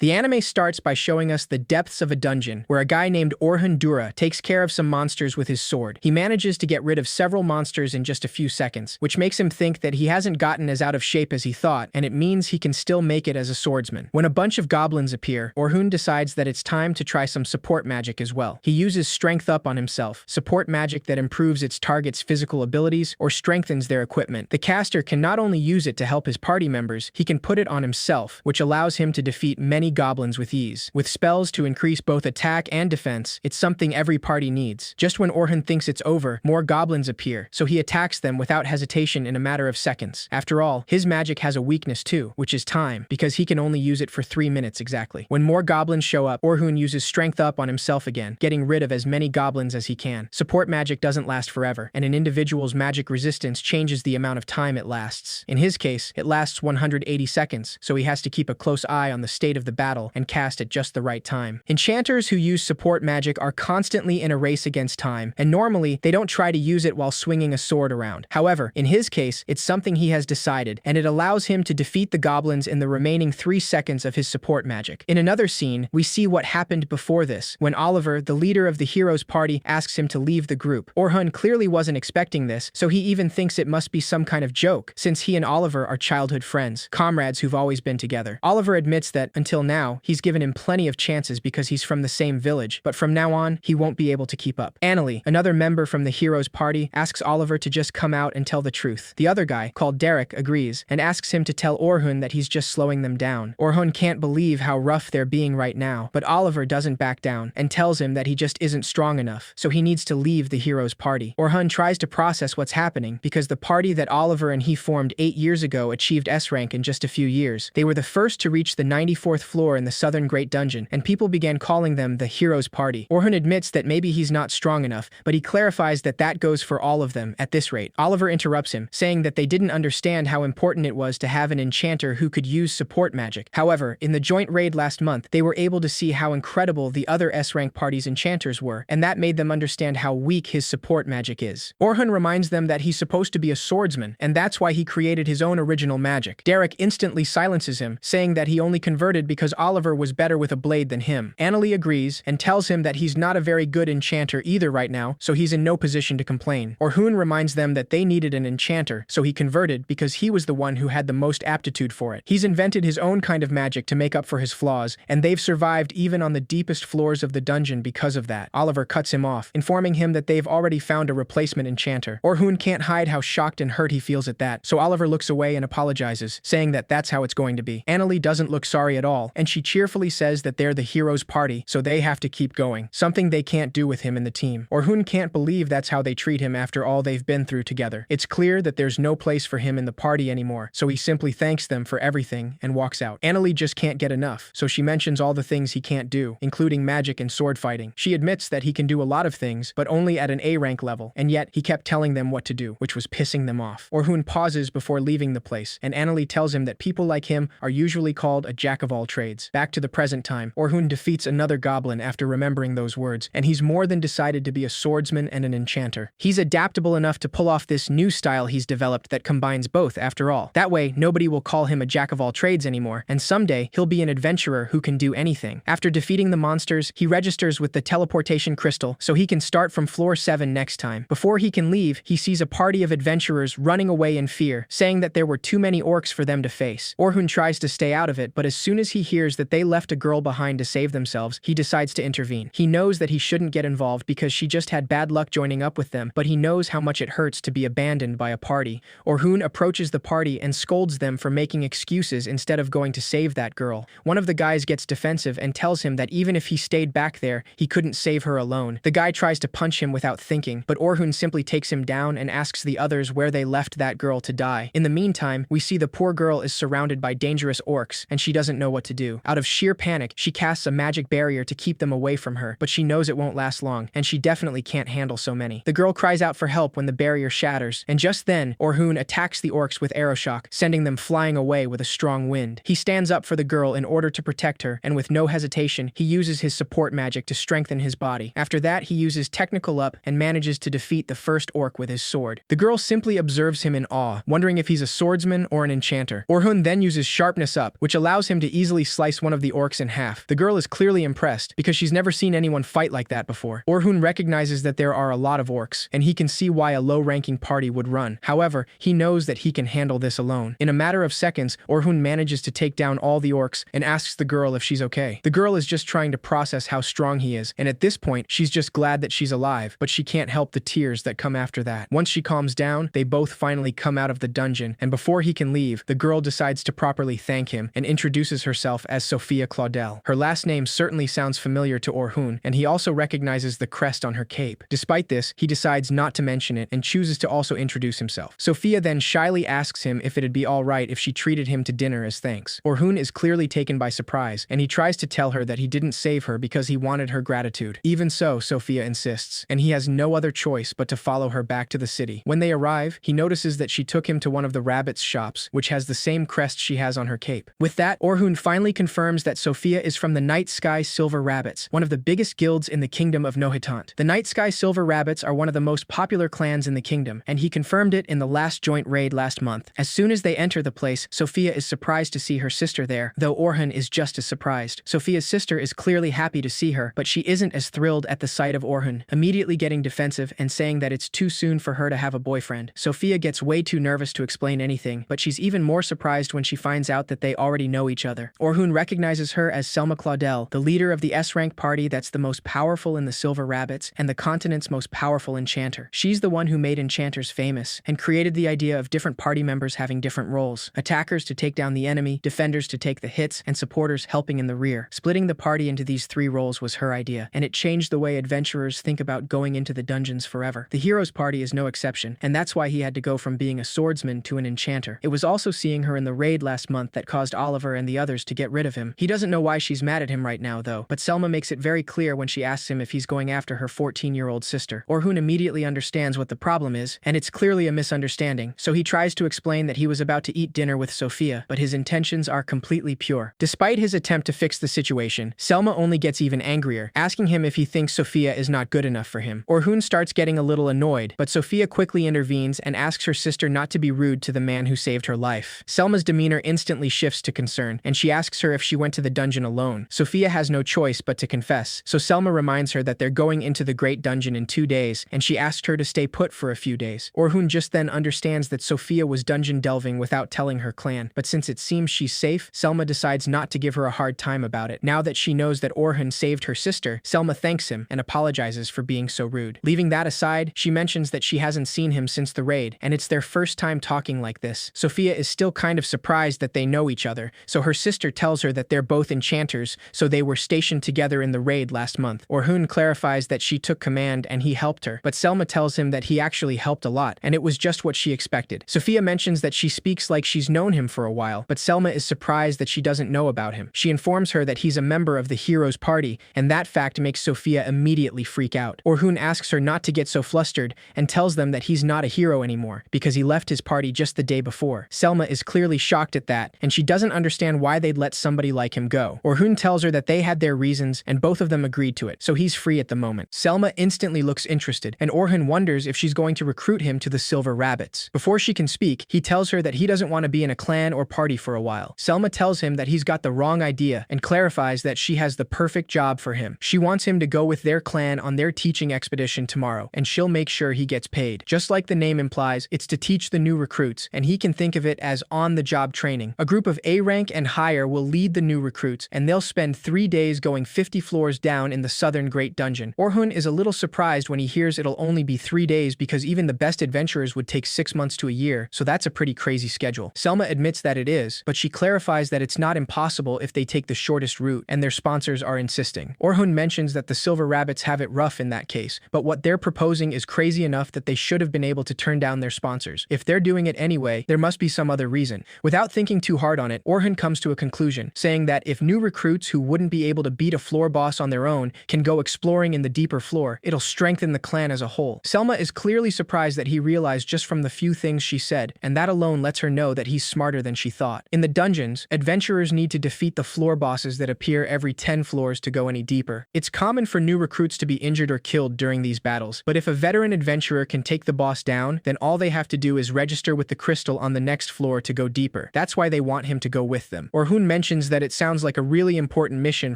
The anime starts by showing us the depths of a dungeon, where a guy named Orhun Dura takes care of some monsters with his sword. He manages to get rid of several monsters in just a few seconds, which makes him think that he hasn't gotten as out of shape as he thought, and it means he can still make it as a swordsman. When a bunch of goblins appear, Orhun decides that it's time to try some support magic as well. He uses strength up on himself, support magic that improves its target's physical abilities or strengthens their equipment. The caster can not only use it to help his party members, he can put it on himself, which allows him to defeat many goblins with ease. With spells to increase both attack and defense, it's something every party needs. Just when Orhun thinks it's over, more goblins appear, so he attacks them without hesitation in a matter of seconds. After all, his magic has a weakness too, which is time, because he can only use it for 3 minutes exactly. When more goblins show up, Orhun uses strength up on himself again, getting rid of as many goblins as he can. Support magic doesn't last forever, and an individual's magic resistance changes the amount of time it lasts. In his case, it lasts 180 seconds, so he has to keep a close eye on the state of the battle and cast at just the right time. Enchanters who use support magic are constantly in a race against time, and normally they don't try to use it while swinging a sword around. However, in his case, it's something he has decided, and it allows him to defeat the goblins in the remaining 3 seconds of his support magic. In another scene, we see what happened before this, when Oliver, the leader of the hero's party, asks him to leave the group. Orhun clearly wasn't expecting this, so he even thinks it must be some kind of joke, since he and Oliver are childhood friends, comrades who've always been together. Oliver admits that, until now, he's given him plenty of chances because he's from the same village, but from now on, he won't be able to keep up. Annalie, another member from the hero's party, asks Oliver to just come out and tell the truth. The other guy, called Derek, agrees, and asks him to tell Orhun that he's just slowing them down. Orhun can't believe how rough they're being right now, but Oliver doesn't back down, and tells him that he just isn't strong enough, so he needs to leave the hero's party. Orhun tries to process what's happening, because the party that Oliver and he formed 8 years ago achieved S rank in just a few years. They were the first to reach the 94th floor in the Southern Great Dungeon, and people began calling them the Hero's Party. Orhun admits that maybe he's not strong enough, but he clarifies that that goes for all of them at this rate. Oliver interrupts him, saying that they didn't understand how important it was to have an enchanter who could use support magic. However, in the joint raid last month, they were able to see how incredible the other S-rank party's enchanters were, and that made them understand how weak his support magic is. Orhun reminds them that he's supposed to be a swordsman, and that's why he created his own original magic. Derek instantly silences him, saying that he only converted because Oliver was better with a blade than him. Annalie agrees, and tells him that he's not a very good enchanter either right now, so he's in no position to complain. Orhun reminds them that they needed an enchanter, so he converted because he was the one who had the most aptitude for it. He's invented his own kind of magic to make up for his flaws, and they've survived even on the deepest floors of the dungeon because of that. Oliver cuts him off, informing him that they've already found a replacement enchanter. Orhun can't hide how shocked and hurt he feels at that, so Oliver looks away and apologizes, saying that that's how it's going to be. Annalie doesn't look sorry at all, and she cheerfully says that they're the hero's party, so they have to keep going, something they can't do with him in the team. Orhun can't believe that's how they treat him after all they've been through together. It's clear that there's no place for him in the party anymore, so he simply thanks them for everything and walks out. Annalie just can't get enough, so she mentions all the things he can't do, including magic and sword fighting. She admits that he can do a lot of things, but only at an A rank level, and yet he kept telling them what to do, which was pissing them off. Orhun pauses before leaving the place, and Annalie tells him that people like him are usually called a jack of all trades. Back to the present time, Orhun defeats another goblin after remembering those words, and he's more than decided to be a swordsman and an enchanter. He's adaptable enough to pull off this new style he's developed that combines both after all. That way, nobody will call him a jack of all trades anymore, and someday he'll be an adventurer who can do anything. After defeating the monsters, he registers with the teleportation crystal so he can start from floor 7 next time. Before he can leave, he sees a party of adventurers running away in fear, saying that there were too many orcs for them to face. Orhun tries to stay out of it, but as soon as he hears that they left a girl behind to save themselves, he decides to intervene. He knows that he shouldn't get involved because she just had bad luck joining up with them, but he knows how much it hurts to be abandoned by a party. Orhun approaches the party and scolds them for making excuses instead of going to save that girl. One of the guys gets defensive and tells him that even if he stayed back there, he couldn't save her alone. The guy tries to punch him without thinking, but Orhun simply takes him down and asks the others where they left that girl to die. In the meantime, we see the poor girl is surrounded by dangerous orcs, and she doesn't know what to do. Out of sheer panic, she casts a magic barrier to keep them away from her, but she knows it won't last long, and she definitely can't handle so many. The girl cries out for help when the barrier shatters, and just then, Orhun attacks the orcs with arrow shock, sending them flying away with a strong wind. He stands up for the girl in order to protect her, and with no hesitation, he uses his support magic to strengthen his body. After that, he uses technical up and manages to defeat the first orc with his sword. The girl simply observes him in awe, wondering if he's a swordsman or an enchanter. Orhun then uses sharpness up, which allows him to easily slice one of the orcs in half. The girl is clearly impressed because she's never seen anyone fight like that before. Orhun recognizes that there are a lot of orcs, and he can see why a low-ranking party would run. However, he knows that he can handle this alone. In a matter of seconds, Orhun manages to take down all the orcs and asks the girl if she's okay. The girl is just trying to process how strong he is, and at this point, she's just glad that she's alive, but she can't help the tears that come after that. Once she calms down, they both finally come out of the dungeon, and before he can leave, the girl decides to properly thank him and introduces herself as Sophia Claudel. Her last name certainly sounds familiar to Orhun, and he also recognizes the crest on her cape. Despite this, he decides not to mention it and chooses to also introduce himself. Sophia then shyly asks him if it'd be alright if she treated him to dinner as thanks. Orhun is clearly taken by surprise, and he tries to tell her that he didn't save her because he wanted her gratitude. Even so, Sophia insists, and he has no other choice but to follow her back to the city. When they arrive, he notices that she took him to one of the rabbits' shops, which has the same crest she has on her cape. With that, Orhun finally confirms that Sophia is from the Night Sky Silver Rabbits, one of the biggest guilds in the kingdom of Nohitant. The Night Sky Silver Rabbits are one of the most popular clans in the kingdom, and he confirmed it in the last joint raid last month. As soon as they enter the place, Sophia is surprised to see her sister there, though Orhun is just as surprised. Sophia's sister is clearly happy to see her, but she isn't as thrilled at the sight of Orhun, immediately getting defensive and saying that it's too soon for her to have a boyfriend. Sophia gets way too nervous to explain anything, but she's even more surprised when she finds out that they already know each other. Orhun recognizes her as Selma Claudel, the leader of the S-rank party that's the most powerful in the Silver Rabbits and the continent's most powerful enchanter. She's the one who made enchanters famous and created the idea of different party members having different roles: attackers to take down the enemy, defenders to take the hits, and supporters helping in the rear. Splitting the party into these three roles was her idea, and it changed the way adventurers think about going into the dungeons forever. The hero's party is no exception, and that's why he had to go from being a swordsman to an enchanter. It was also seeing her in the raid last month that caused Oliver and the others to get rid of him. He doesn't know why she's mad at him right now, though, but Selma makes it very clear when she asks him if he's going after her 14-year-old sister. Orhun immediately understands what the problem is, and it's clearly a misunderstanding, so he tries to explain that he was about to eat dinner with Sophia, but his intentions are completely pure. Despite his attempt to fix the situation, Selma only gets even angrier, asking him if he thinks Sophia is not good enough for him. Orhun starts getting a little annoyed, but Sophia quickly intervenes and asks her sister not to be rude to the man who saved her life. Selma's demeanor instantly shifts to concern, and she asks her if she went to the dungeon alone. Sophia has no choice but to confess, so Selma reminds her that they're going into the Great Dungeon in 2 days, and she asked her to stay put for a few days. Orhun just then understands that Sophia was dungeon delving without telling her clan, but since it seems she's safe, Selma decides not to give her a hard time about it. Now that she knows that Orhun saved her sister, Selma thanks him and apologizes for being so rude. Leaving that aside, she mentions that she hasn't seen him since the raid, and it's their first time talking like this. Sophia is still kind of surprised that they know each other, so her sister tells her that they're both enchanters, so they were stationed together in the raid last month. Orhun clarifies that she took command and he helped her, but Selma tells him that he actually helped a lot, and it was just what she expected. Sophia mentions that she speaks like she's known him for a while, but Selma is surprised that she doesn't know about him. She informs her that he's a member of the hero's party, and that fact makes Sophia immediately freak out. Orhun asks her not to get so flustered and tells them that he's not a hero anymore because he left his party just the day before. Selma is clearly shocked at that, and she doesn't understand why they'd let somebody like him go. Orhun tells her that they had their reasons and both of them agreed to it, so he's free at the moment. Selma instantly looks interested, and Orhun wonders if she's going to recruit him to the Silver Rabbits. Before she can speak, he tells her that he doesn't want to be in a clan or party for a while. Selma tells him that he's got the wrong idea and clarifies that she has the perfect job for him. She wants him to go with their clan on their teaching expedition tomorrow, and she'll make sure he gets paid. Just like the name implies, it's to teach the new recruits, and he can think of it as on-the-job training. A group of A rank and higher will lead the new recruits, and they'll spend 3 days going 50 floors down in the southern Great Dungeon. Orhun is a little surprised when he hears it'll only be 3 days because even the best adventurers would take 6 months to a year, so that's a pretty crazy schedule. Selma admits that it is, but she clarifies that it's not impossible if they take the shortest route, and their sponsors are insisting. Orhun mentions that the Silver Rabbits have it rough in that case, but what they're proposing is crazy enough that they should have been able to turn down their sponsors. If they're doing it anyway, there must be some other reason. Without thinking too hard on it, Orhun comes to a conclusion, saying that if new recruits who wouldn't be able to beat a floor boss on their own can go exploring in the deeper floor, it'll strengthen the clan as a whole. Selma is clearly surprised that he realized just from the few things she said, and that alone lets her know that he's smarter than she thought. In the dungeons, adventurers need to defeat the floor bosses that appear every 10 floors to go any deeper. It's common for new recruits to be injured or killed during these battles, but if a veteran adventurer can take the boss down, then all they have to do is register with the crystal on the next floor to go deeper. That's why they want him to go with them. Orhun mentions that it sounds like a really important mission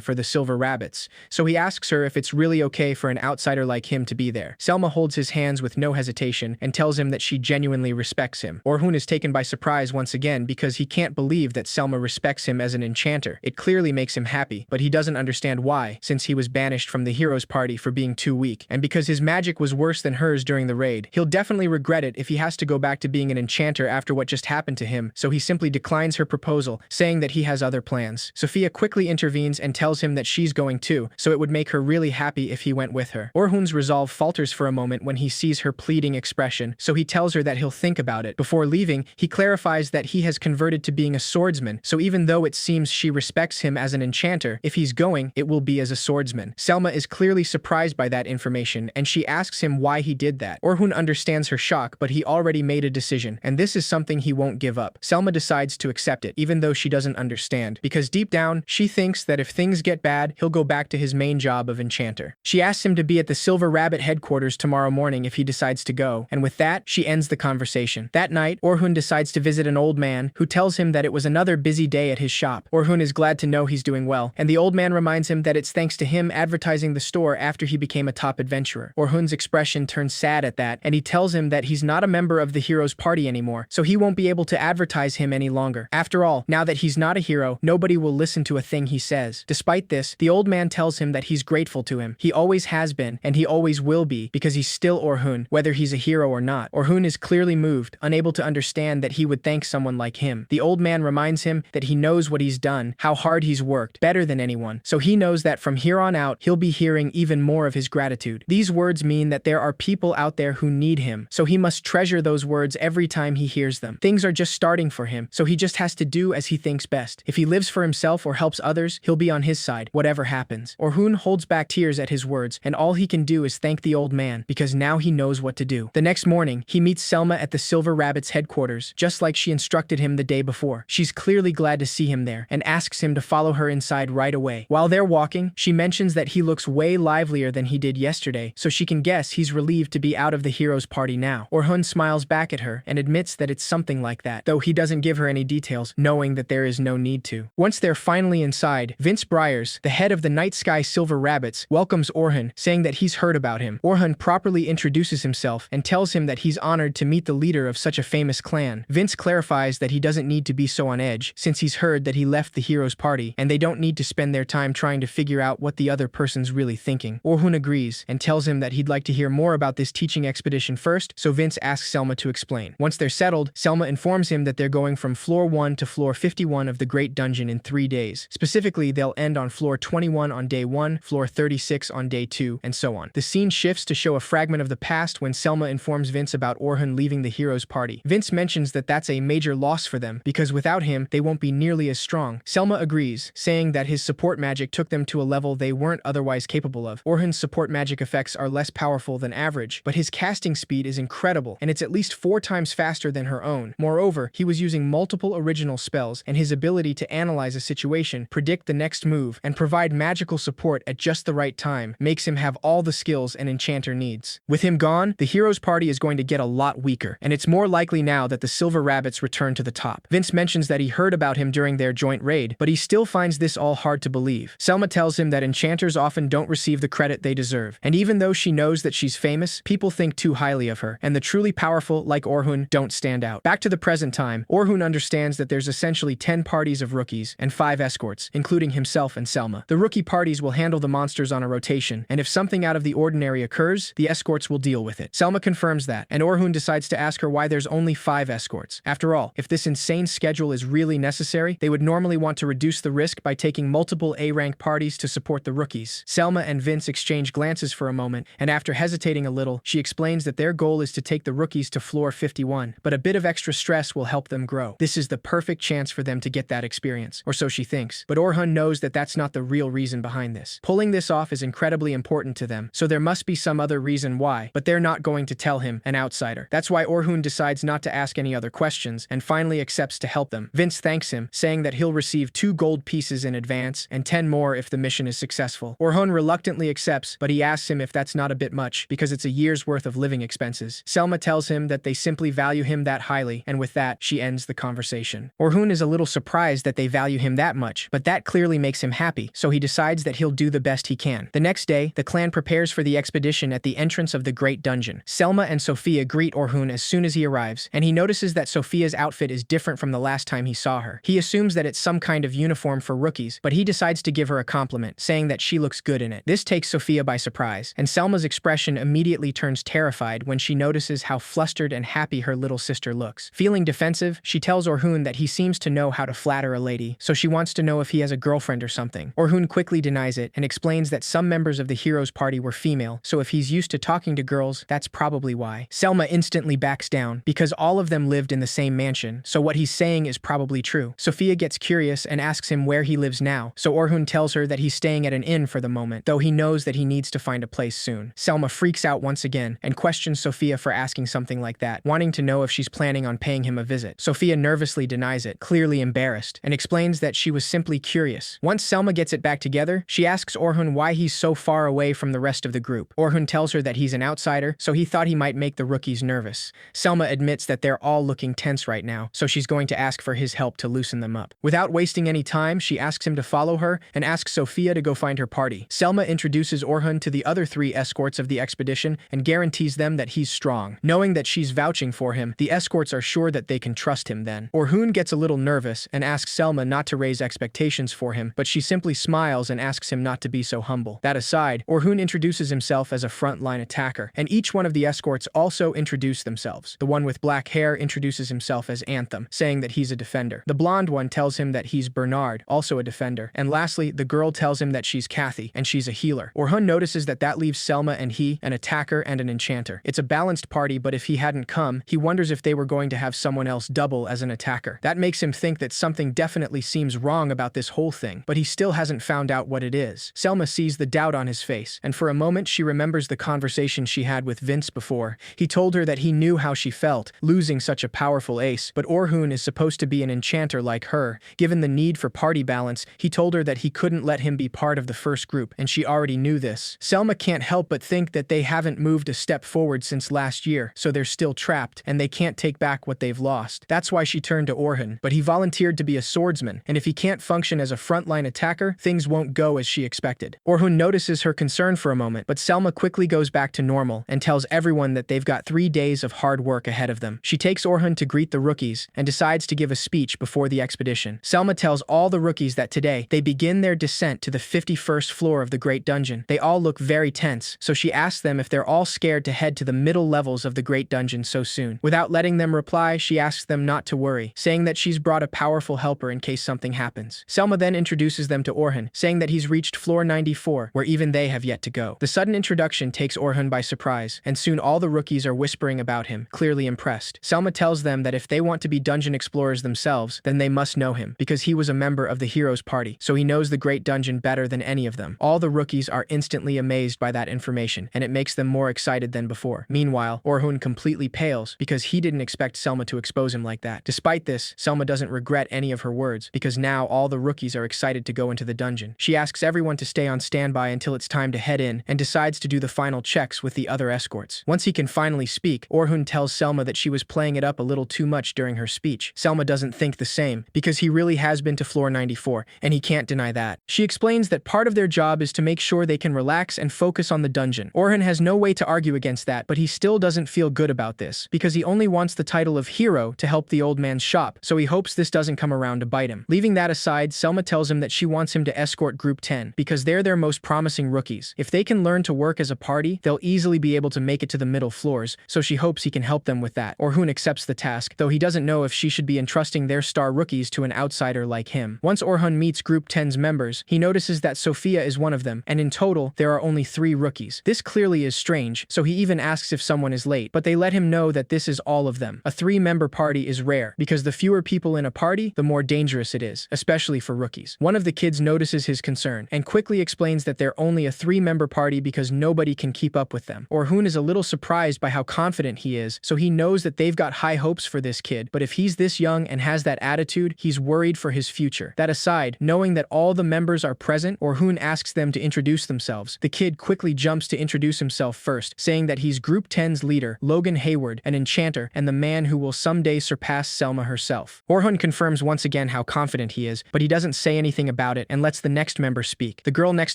for the Silver Rabbits, so he asks her if it's really okay for an outsider like him to be there. Selma holds his hands with no hesitation and tells him that she genuinely respects him. Orhun is taken by surprise once again because he can't believe that Selma respects him as an enchanter. It clearly makes him happy, but he doesn't understand why, since he was banished from the hero's party for being too weak, and because his magic was worse than hers during the raid. He'll definitely regret it if he has to go back to being an enchanter after what just happened to him, so he simply declines her proposal, saying that he has other plans. Sophia quickly intervenes and tells him that she's going too, so it would make her really happy if he went with her. Orhun's resolve falters for a moment when he sees her pleading expression, so he tells her that he'll think about it. Before leaving, he clarifies that he has converted to being a swordsman, so even though it seems she respects him as an enchanter, if he's going, it will be as a swordsman. Selma is clearly surprised by that information, and she asks him why he did that. Orhun understands her shock, but he already made a decision, and this is something he won't give up. Selma decides to accept it, even though she doesn't understand, because deep down, she thinks that if things get bad, he'll go back to his main job of enchanter. She asks him to be at the Silver Rabbit headquarters tomorrow morning if he decides to go, and with that, she ends the conversation. That night, Orhun decides to visit an old man who tells him that it was another busy day at his shop. Orhun is glad to know he's doing well, and the old man reminds him that it's thanks to him advertising the store after he became a top adventurer. Orhun's expression turns sad at that, and he tells him that he's not a member of the hero's party anymore, so he won't be able to advertise him any longer. After all, now that he's not a hero, nobody will listen to a thing he says. Despite this, the old man tells him that he's grateful to him. He always has been, and he always will be, because he's still Orhun, whether he's a hero or not. Orhun is clearly moved, unable to understand that he would thank someone like him. The old man reminds him that he knows what he's done, how hard he's worked, better than anyone, so he knows that from here on out, he'll be hearing even more of his gratitude. These words mean that there are people out there who need him, so he must treasure those words every time he hears them. Things are just starting for him, so he just has to do as he thinks best. If he lives for himself or helps others, he'll be on his side, whatever happens. Orhun holds back tears at his words, and all he can do is thank the old man, because now he knows what to do. The next morning, he meets Selma at the Silver Rabbit's headquarters, just like she instructed him the day before. She's clearly glad to see him there, and asks him to follow her inside right away. While they're walking, she mentions that he looks way livelier than he did yesterday, so she can guess he's relieved to be out of the hero's party now. Orhun smiles back at her and admits that it's something like that, though he doesn't give her any details, knowing that there is no need to. Once they're finally inside, Vince Briars, the head of the Night Sky Silver Rabbits, welcomes Orhun, saying that he's heard about him. Orhun properly introduces himself and tells him that he's honored to meet the leader of such a famous clan. Vince clarifies that he doesn't need to be so on edge, since he's heard that he left the hero's party, and they don't need to spend their time trying to figure out what the other person's really thinking. Orhun agrees, and tells him that he'd like to hear more about this teaching expedition first, so Vince asks Selma to explain. Once they're settled, Selma informs him that they're going from floor 1 to floor 51 of the Great Dungeon in 3 days. Specifically, they'll end on floor 21 on day 1, floor 36 on day 2, and so on. The scene shifts to show a fragment of the past when Selma informs Vince about Orhun leaving the hero's party. Vince mentions that that's a major loss for them, because without him, they won't be nearly as strong. Selma agrees, saying that his support magic took them to a level they weren't otherwise capable of. Orhun's support magic effects are less powerful than average, but his casting speed is incredible, and it's at least 4 times faster than her own. Moreover, he was using multiple original spells, and his ability to analyze a situation, predict the next move, and provide magical support at just the right time makes him have all the skills an enchanter needs. With him gone, the hero's party is going to get a lot weaker, and it's more likely now that the Silver Rabbits return to the top. Vince mentions that he heard about him during their joint raid, but he still finds this all hard to believe. Selma tells him that enchanters often don't receive the credit they deserve, and even though she knows that she's famous, people think too highly of her, and the truly powerful, like Orhun, don't stand out. Back to the present time, Orhun understands that there's essentially 10 parties of rookies and 5 escorts, including himself and Selma. The rookie parties will handle the monsters on a rotation, and if something out of the ordinary occurs, the escorts will deal with it. Selma confirms that, and Orhun decides to ask her why there's only 5 escorts. After all, if this insane schedule is really necessary, they would normally want to reduce the risk by taking multiple A-rank parties to support the rookies. Selma and Vince exchange glances for a moment, and after hesitating a little, she explains that their goal is to take the rookies to floor 51, but a bit of extra stress will help them grow. This is the perfect chance for them to get that experience, or so she thinks, but Orhun knows that that's not the real reason behind this. Pulling this off is incredibly important to them, so there must be some other reason why, but they're not going to tell him, an outsider. That's why Orhun decides not to ask any other questions, and finally accepts to help them. Vince thanks him, saying that he'll receive 2 gold pieces in advance, and 10 more if the mission is successful. Orhun reluctantly accepts, but he asks him if that's not a bit much, because it's a year's worth of living expenses. Selma tells him that they simply value him that highly, and with that, she ends the conversation. Orhun is a little surprised that that they value him that much, but that clearly makes him happy, so he decides that he'll do the best he can. The next day, the clan prepares for the expedition at the entrance of the Great Dungeon. Selma and Sophia greet Orhun as soon as he arrives, and he notices that Sophia's outfit is different from the last time he saw her. He assumes that it's some kind of uniform for rookies, but he decides to give her a compliment, saying that she looks good in it. This takes Sophia by surprise, and Selma's expression immediately turns terrified when she notices how flustered and happy her little sister looks. Feeling defensive, she tells Orhun that he seems to know how to flatter a lady, so she wants to know if he has a girlfriend or something. Orhun quickly denies it and explains that some members of the hero's party were female, so if he's used to talking to girls, that's probably why. Selma instantly backs down, because all of them lived in the same mansion, so what he's saying is probably true. Sophia gets curious and asks him where he lives now, so Orhun tells her that he's staying at an inn for the moment, though he knows that he needs to find a place soon. Selma freaks out once again and questions Sophia for asking something like that, wanting to know if she's planning on paying him a visit. Sophia nervously denies it, clearly embarrassed, and explains that she was simply curious. Once Selma gets it back together, she asks Orhun why he's so far away from the rest of the group. Orhun tells her that he's an outsider, so he thought he might make the rookies nervous. Selma admits that they're all looking tense right now, so she's going to ask for his help to loosen them up. Without wasting any time, she asks him to follow her and asks Sophia to go find her party. Selma introduces Orhun to the other 3 escorts of the expedition and guarantees them that he's strong. Knowing that she's vouching for him, the escorts are sure that they can trust him then. Orhun gets a little nervous and asks Selma not to raise expectations for him, but she simply smiles and asks him not to be so humble. That aside, Orhun introduces himself as a frontline attacker, and each one of the escorts also introduce themselves. The one with black hair introduces himself as Anthem, saying that he's a defender. The blonde one tells him that he's Bernard, also a defender. And lastly, the girl tells him that she's Kathy, and she's a healer. Orhun notices that leaves Selma and he, an attacker and an enchanter. It's a balanced party, but if he hadn't come, he wonders if they were going to have someone else double as an attacker. That makes him think that something definitely seems wrong about this whole thing, but he still hasn't found out what it is. Selma sees the doubt on his face, and for a moment she remembers the conversation she had with Vince before. He told her that he knew how she felt, losing such a powerful ace, but Orhun is supposed to be an enchanter like her. Given the need for party balance, he told her that he couldn't let him be part of the first group, and she already knew this. Selma can't help but think that they haven't moved a step forward since last year, so they're still trapped, and they can't take back what they've lost. That's why she turned to Orhun, but he volunteered to be a swordsman, and if he can't function as a frontline attacker, things won't go as she expected. Orhun notices her concern for a moment, but Selma quickly goes back to normal and tells everyone that they've got 3 days of hard work ahead of them. She takes Orhun to greet the rookies and decides to give a speech before the expedition. Selma tells all the rookies that today they begin their descent to the 51st floor of the Great Dungeon. They all look very tense, so she asks them if they're all scared to head to the middle levels of the Great Dungeon so soon. Without letting them reply, she asks them not to worry, saying that she's brought a powerful helper in case something happens. Selma then introduces them to Orhun, saying that he's reached floor 94, where even they have yet to go. The sudden introduction takes Orhun by surprise, and soon all the rookies are whispering about him, clearly impressed. Selma tells them that if they want to be dungeon explorers themselves, then they must know him, because he was a member of the hero's party, so he knows the Great Dungeon better than any of them. All the rookies are instantly amazed by that information, and it makes them more excited than before. Meanwhile, Orhun completely pales, because he didn't expect Selma to expose him like that. Despite this, Selma doesn't regret any of her words, because now all the rookies are excited to go into the dungeon. She asks everyone to stay on standby until it's time to head in, and decides to do the final checks with the other escorts. Once he can finally speak, Orhun tells Selma that she was playing it up a little too much during her speech. Selma doesn't think the same, because he really has been to floor 94, and he can't deny that. She explains that part of their job is to make sure they can relax and focus on the dungeon. Orhun has no way to argue against that, but he still doesn't feel good about this, because he only wants the title of hero to help the old man's shop, so he hopes this doesn't come around to bite him. Leaving that aside, Selma tells him that she wants him to escort Group 10, because they're their most promising rookies. If they can learn to work as a party, they'll easily be able to make it to the middle floors, so she hopes he can help them with that. Orhun accepts the task, though he doesn't know if she should be entrusting their star rookies to an outsider like him. Once Orhun meets Group 10's members, he notices that Sophia is one of them, and in total, there are only 3 rookies. This clearly is strange, so he even asks if someone is late, but they let him know that this is all of them. A 3-member party is rare, because the fewer people in a party, the more dangerous it is, especially for rookies. One of the kids notices his concern, and quickly explains that they're only a 3-member party because nobody can keep up with them. Orhun is a little surprised by how confident he is, so he knows that they've got high hopes for this kid, but if he's this young and has that attitude, he's worried for his future. That aside, knowing that all the members are present, Orhun asks them to introduce themselves. The kid quickly jumps to introduce himself first, saying that he's Group 10's leader, Logan Hayward, an enchanter, and the man who will someday surpass Selma herself. Orhun confirms once again again how confident he is, but he doesn't say anything about it and lets the next member speak. The girl next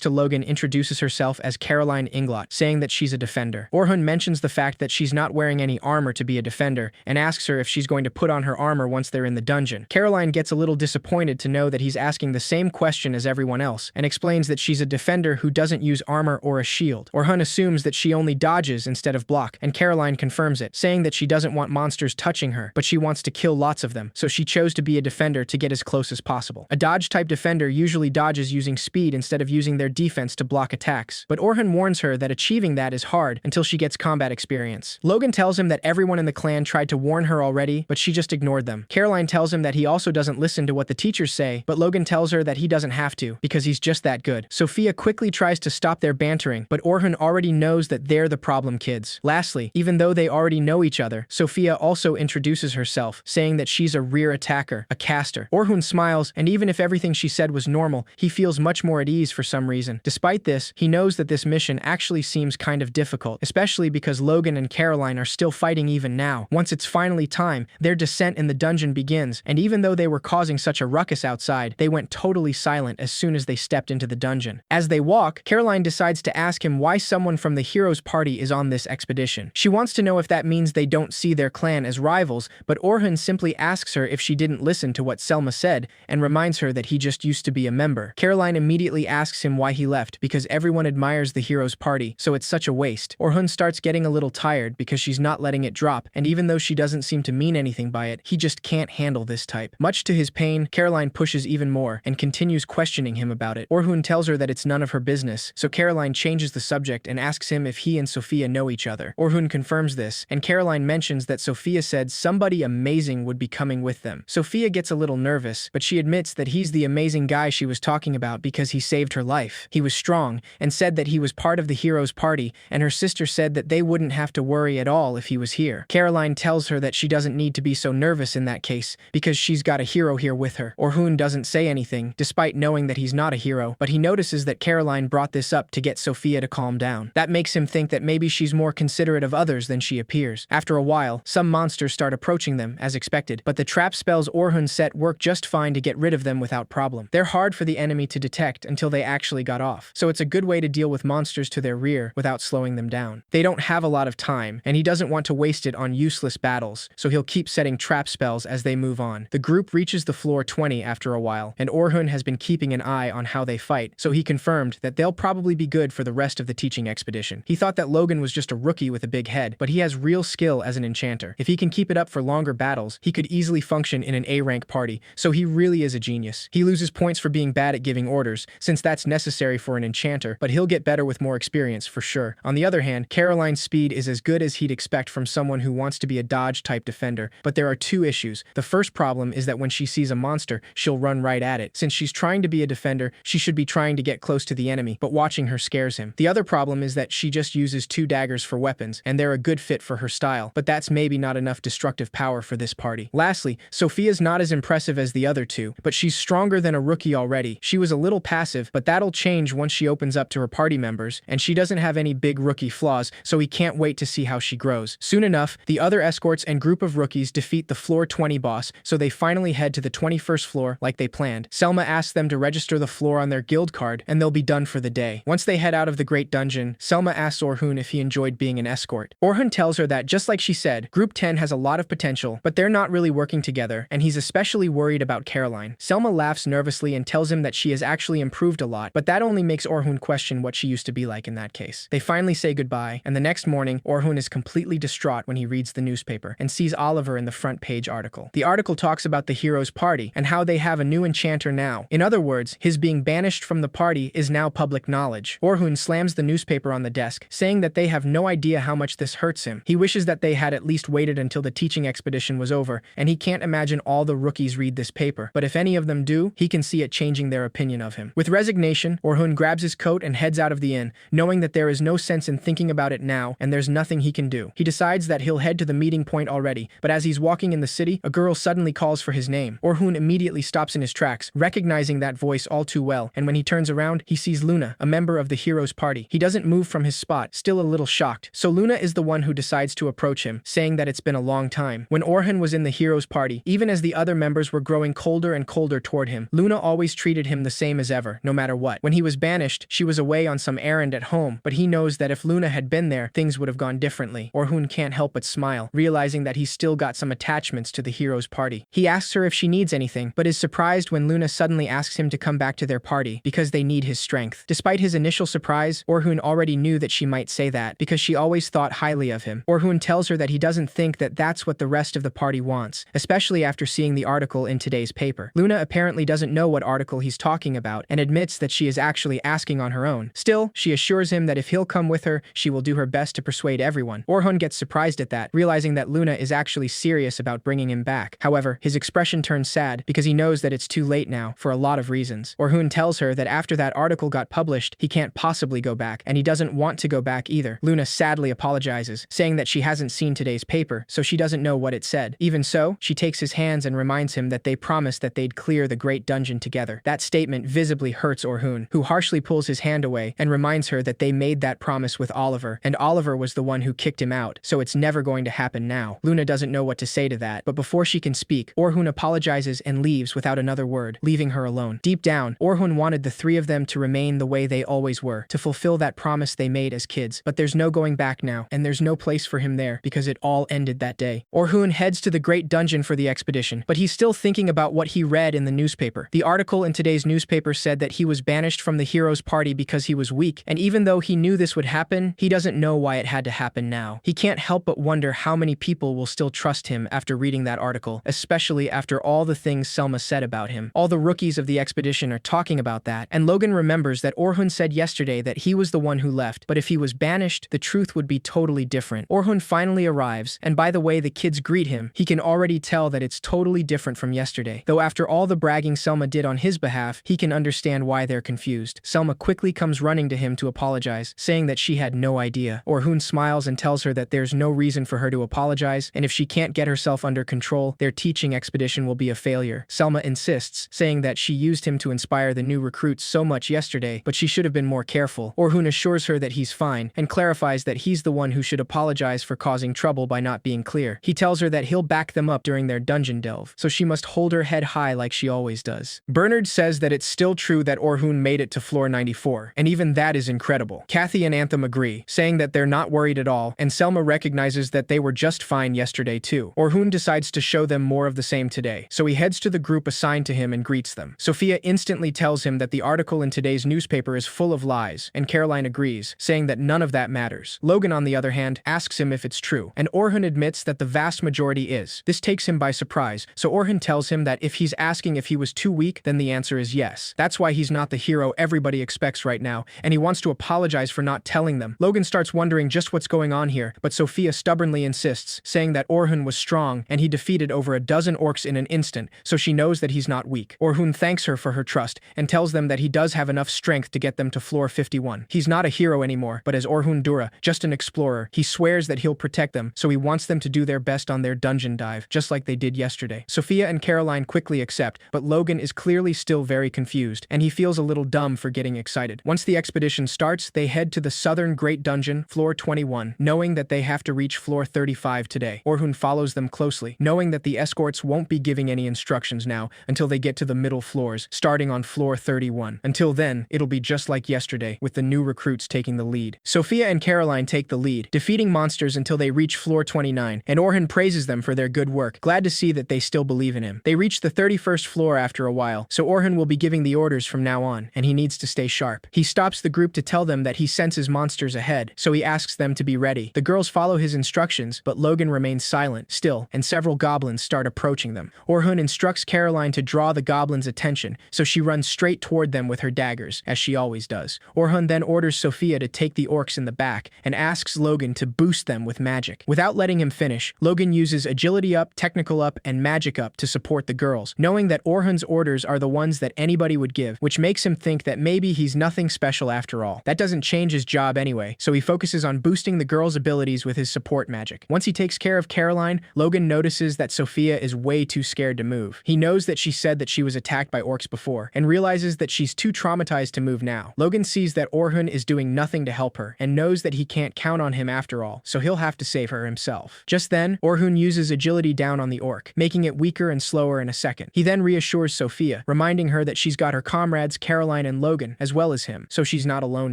to Logan introduces herself as Caroline Inglot, saying that she's a defender. Orhun mentions the fact that she's not wearing any armor to be a defender and asks her if she's going to put on her armor once they're in the dungeon. Caroline gets a little disappointed to know that he's asking the same question as everyone else and explains that she's a defender who doesn't use armor or a shield. Orhun assumes that she only dodges instead of block, and Caroline confirms it, saying that she doesn't want monsters touching her, but she wants to kill lots of them, so she chose to be a defender to get as close as possible. A dodge-type defender usually dodges using speed instead of using their defense to block attacks, but Orhun warns her that achieving that is hard until she gets combat experience. Logan tells him that everyone in the clan tried to warn her already, but she just ignored them. Caroline tells him that he also doesn't listen to what the teachers say, but Logan tells her that he doesn't have to, because he's just that good. Sophia quickly tries to stop their bantering, but Orhun already knows that they're the problem kids. Lastly, even though they already know each other, Sophia also introduces herself, saying that she's a rear attacker, a caster. Orhun smiles, and even if everything she said was normal, he feels much more at ease for some reason. Despite this, he knows that this mission actually seems kind of difficult, especially because Logan and Caroline are still fighting even now. Once it's finally time, their descent in the dungeon begins, and even though they were causing such a ruckus outside, they went totally silent as soon as they stepped into the dungeon. As they walk, Caroline decides to ask him why someone from the heroes' party is on this expedition. She wants to know if that means they don't see their clan as rivals, but Orhun simply asks her if she didn't listen to what Selma said and reminds her that he just used to be a member. Caroline immediately asks him why he left, because everyone admires the heroes' party, so it's such a waste. Orhun starts getting a little tired because she's not letting it drop, and even though she doesn't seem to mean anything by it, he just can't handle this type. Much to his pain, Caroline pushes even more and continues questioning him about it. Orhun tells her that it's none of her business, so Caroline changes the subject and asks him if he and Sophia know each other. Orhun confirms this, and Caroline mentions that Sophia said somebody amazing would be coming with them. Sophia gets a little nervous, but she admits that he's the amazing guy she was talking about because he saved her life. He was strong, and said that he was part of the heroes' party, and her sister said that they wouldn't have to worry at all if he was here. Caroline tells her that she doesn't need to be so nervous in that case, because she's got a hero here with her. Orhun doesn't say anything, despite knowing that he's not a hero, but he notices that Caroline brought this up to get Sophia to calm down. That makes him think that maybe she's more considerate of others than she appears. After a while, some monsters start approaching them, as expected, but the trap spells Orhun set work just fine to get rid of them without problem. They're hard for the enemy to detect until they actually got off, so it's a good way to deal with monsters to their rear without slowing them down. They don't have a lot of time, and he doesn't want to waste it on useless battles, so he'll keep setting trap spells as they move on. The group reaches the floor 20 after a while, and Orhun has been keeping an eye on how they fight, so he confirmed that they'll probably be good for the rest of the teaching expedition. He thought that Logan was just a rookie with a big head, but he has real skill as an enchanter. If he can keep it up for longer battles, he could easily function in an A-rank party, so he really is a genius. He loses points for being bad at giving orders, since that's necessary for an enchanter, but he'll get better with more experience for sure. On the other hand, Caroline's speed is as good as he'd expect from someone who wants to be a dodge-type defender, but there are two issues. The first problem is that when she sees a monster, she'll run right at it. Since she's trying to be a defender, she should be trying to get close to the enemy, but watching her scares him. The other problem is that she just uses 2 daggers for weapons, and they're a good fit for her style, but that's maybe not enough destructive power for this party. Lastly, Sophia's not as impressive as the other two, but she's stronger than a rookie already. She was a little passive, but that'll change once she opens up to her party members, and she doesn't have any big rookie flaws, so he can't wait to see how she grows. Soon enough, the other escorts and group of rookies defeat the floor 20 boss, so they finally head to the 21st floor like they planned. Selma asks them to register the floor on their guild card, and they'll be done for the day. Once they head out of the Great Dungeon, Selma asks Orhun if he enjoyed being an escort. Orhun tells her that, just like she said, Group 10 has a lot of potential, but they're not really working together, and he's especially worried about Caroline. Selma laughs nervously and tells him that she has actually improved a lot, but that only makes Orhun question what she used to be like in that case. They finally say goodbye, and the next morning, Orhun is completely distraught when he reads the newspaper and sees Oliver in the front page article. The article talks about the heroes' party and how they have a new enchanter now. In other words, his being banished from the party is now public knowledge. Orhun slams the newspaper on the desk, saying that they have no idea how much this hurts him. He wishes that they had at least waited until the teaching expedition was over, and he can't imagine all the rookies read this paper, but if any of them do, he can see it changing their opinion of him. With resignation, Orhun grabs his coat and heads out of the inn, knowing that there is no sense in thinking about it now, and there's nothing he can do. He decides that he'll head to the meeting point already, but as he's walking in the city, a girl suddenly calls for his name. Orhun immediately stops in his tracks, recognizing that voice all too well, and when he turns around, he sees Luna, a member of the heroes' party. He doesn't move from his spot, still a little shocked, so Luna is the one who decides to approach him, saying that it's been a long time. When Orhun was in the heroes' party, even as the other members shores were growing colder and colder toward him. Luna always treated him the same as ever, no matter what. When he was banished, she was away on some errand at home, but he knows that if Luna had been there, things would have gone differently. Orhun can't help but smile, realizing that he's still got some attachments to the hero's party. He asks her if she needs anything, but is surprised when Luna suddenly asks him to come back to their party because they need his strength. Despite his initial surprise, Orhun already knew that she might say that because she always thought highly of him. Orhun tells her that he doesn't think that that's what the rest of the party wants, especially after seeing the article in today's paper. Luna apparently doesn't know what article he's talking about and admits that she is actually asking on her own. Still, she assures him that if he'll come with her, she will do her best to persuade everyone. Orhun gets surprised at that, realizing that Luna is actually serious about bringing him back. However, his expression turns sad because he knows that it's too late now for a lot of reasons. Orhun tells her that after that article got published, he can't possibly go back, and he doesn't want to go back either. Luna sadly apologizes, saying that she hasn't seen today's paper, so she doesn't know what it said. Even so, she takes his hands and reminds him that they promised that they'd clear the Great Dungeon together. That statement visibly hurts Orhun, who harshly pulls his hand away and reminds her that they made that promise with Oliver, and Oliver was the one who kicked him out, so it's never going to happen now. Luna doesn't know what to say to that, but before she can speak, Orhun apologizes and leaves without another word, leaving her alone. Deep down, Orhun wanted the three of them to remain the way they always were, to fulfill that promise they made as kids, but there's no going back now, and there's no place for him there because it all ended that day. Orhun heads to the Great Dungeon for the expedition, but he's still thinking about what he read in the newspaper. The article in today's newspaper said that he was banished from the hero's party because he was weak, and even though he knew this would happen, he doesn't know why it had to happen now. He can't help but wonder how many people will still trust him after reading that article, especially after all the things Selma said about him. All the rookies of the expedition are talking about that, and Logan remembers that Orhun said yesterday that he was the one who left, but if he was banished, the truth would be totally different. Orhun finally arrives, and by the way the kids greet him, he can already tell that it's totally different from yesterday. Though after all the bragging Selma did on his behalf, he can understand why they're confused. Selma quickly comes running to him to apologize, saying that she had no idea. Orhun smiles and tells her that there's no reason for her to apologize, and if she can't get herself under control, their teaching expedition will be a failure. Selma insists, saying that she used him to inspire the new recruits so much yesterday, but she should have been more careful. Orhun assures her that he's fine, and clarifies that he's the one who should apologize for causing trouble by not being clear. He tells her that he'll back them up during their dungeon delve, so she must hold her head high like she always does. Bernard says that it's still true that Orhun made it to floor 94, and even that is incredible. Kathy and Anthem agree, saying that they're not worried at all, and Selma recognizes that they were just fine yesterday too. Orhun decides to show them more of the same today, so he heads to the group assigned to him and greets them. Sophia instantly tells him that the article in today's newspaper is full of lies, and Caroline agrees, saying that none of that matters. Logan, on the other hand, asks him if it's true, and Orhun admits that the vast majority is. This takes him by surprise, so Orhun tells him that if he's asking if he was too weak, then the answer is yes. That's why he's not the hero everybody expects right now, and he wants to apologize for not telling them. Logan starts wondering just what's going on here, but Sophia stubbornly insists, saying that Orhun was strong, and he defeated over a dozen orcs in an instant, so she knows that he's not weak. Orhun thanks her for her trust, and tells them that he does have enough strength to get them to floor 51. He's not a hero anymore, but as Orhun Dura, just an explorer, he swears that he'll protect them, so he wants them to do their best on their dungeon dive, just like they did yesterday. Sophia and Caroline quickly accept, but Logan is clearly still very confused, and he feels a little dumb for getting excited. Once the expedition starts, they head to the southern Great Dungeon, floor 21, knowing that they have to reach floor 35 today. Orhun follows them closely, knowing that the escorts won't be giving any instructions now until they get to the middle floors, starting on floor 31. Until then, it'll be just like yesterday, with the new recruits taking the lead. Sophia and Caroline take the lead, defeating monsters until they reach floor 29, and Orhun praises them for their good work, glad to see that they still believe in him. They reach the 31st floor after a while, so Orhun will be giving the orders from now on, and he needs to stay sharp. He stops the group to tell them that he senses monsters ahead, so he asks them to be ready. The girls follow his instructions, but Logan remains silent, still, and several goblins start approaching them. Orhun instructs Caroline to draw the goblins' attention, so she runs straight toward them with her daggers, as she always does. Orhun then orders Sophia to take the orcs in the back, and asks Logan to boost them with magic. Without letting him finish, Logan uses agility up, technical up, and magic up to support the girls, knowing that Orhun's orders are the ones that anybody would give, which makes him think that maybe he's nothing special after all. That doesn't change his job anyway, so he focuses on boosting the girls' abilities with his support magic. Once he takes care of Caroline, Logan notices that Sophia is way too scared to move. He knows that she said that she was attacked by orcs before, and realizes that she's too traumatized to move now. Logan sees that Orhun is doing nothing to help her, and knows that he can't count on him after all, so he'll have to save her himself. Just then, Orhun uses agility down on the orc, making it weaker and slower in a second. He then reassures Sophia, reminding her that she's got her comrades Caroline and Logan, as well as him, so she's not alone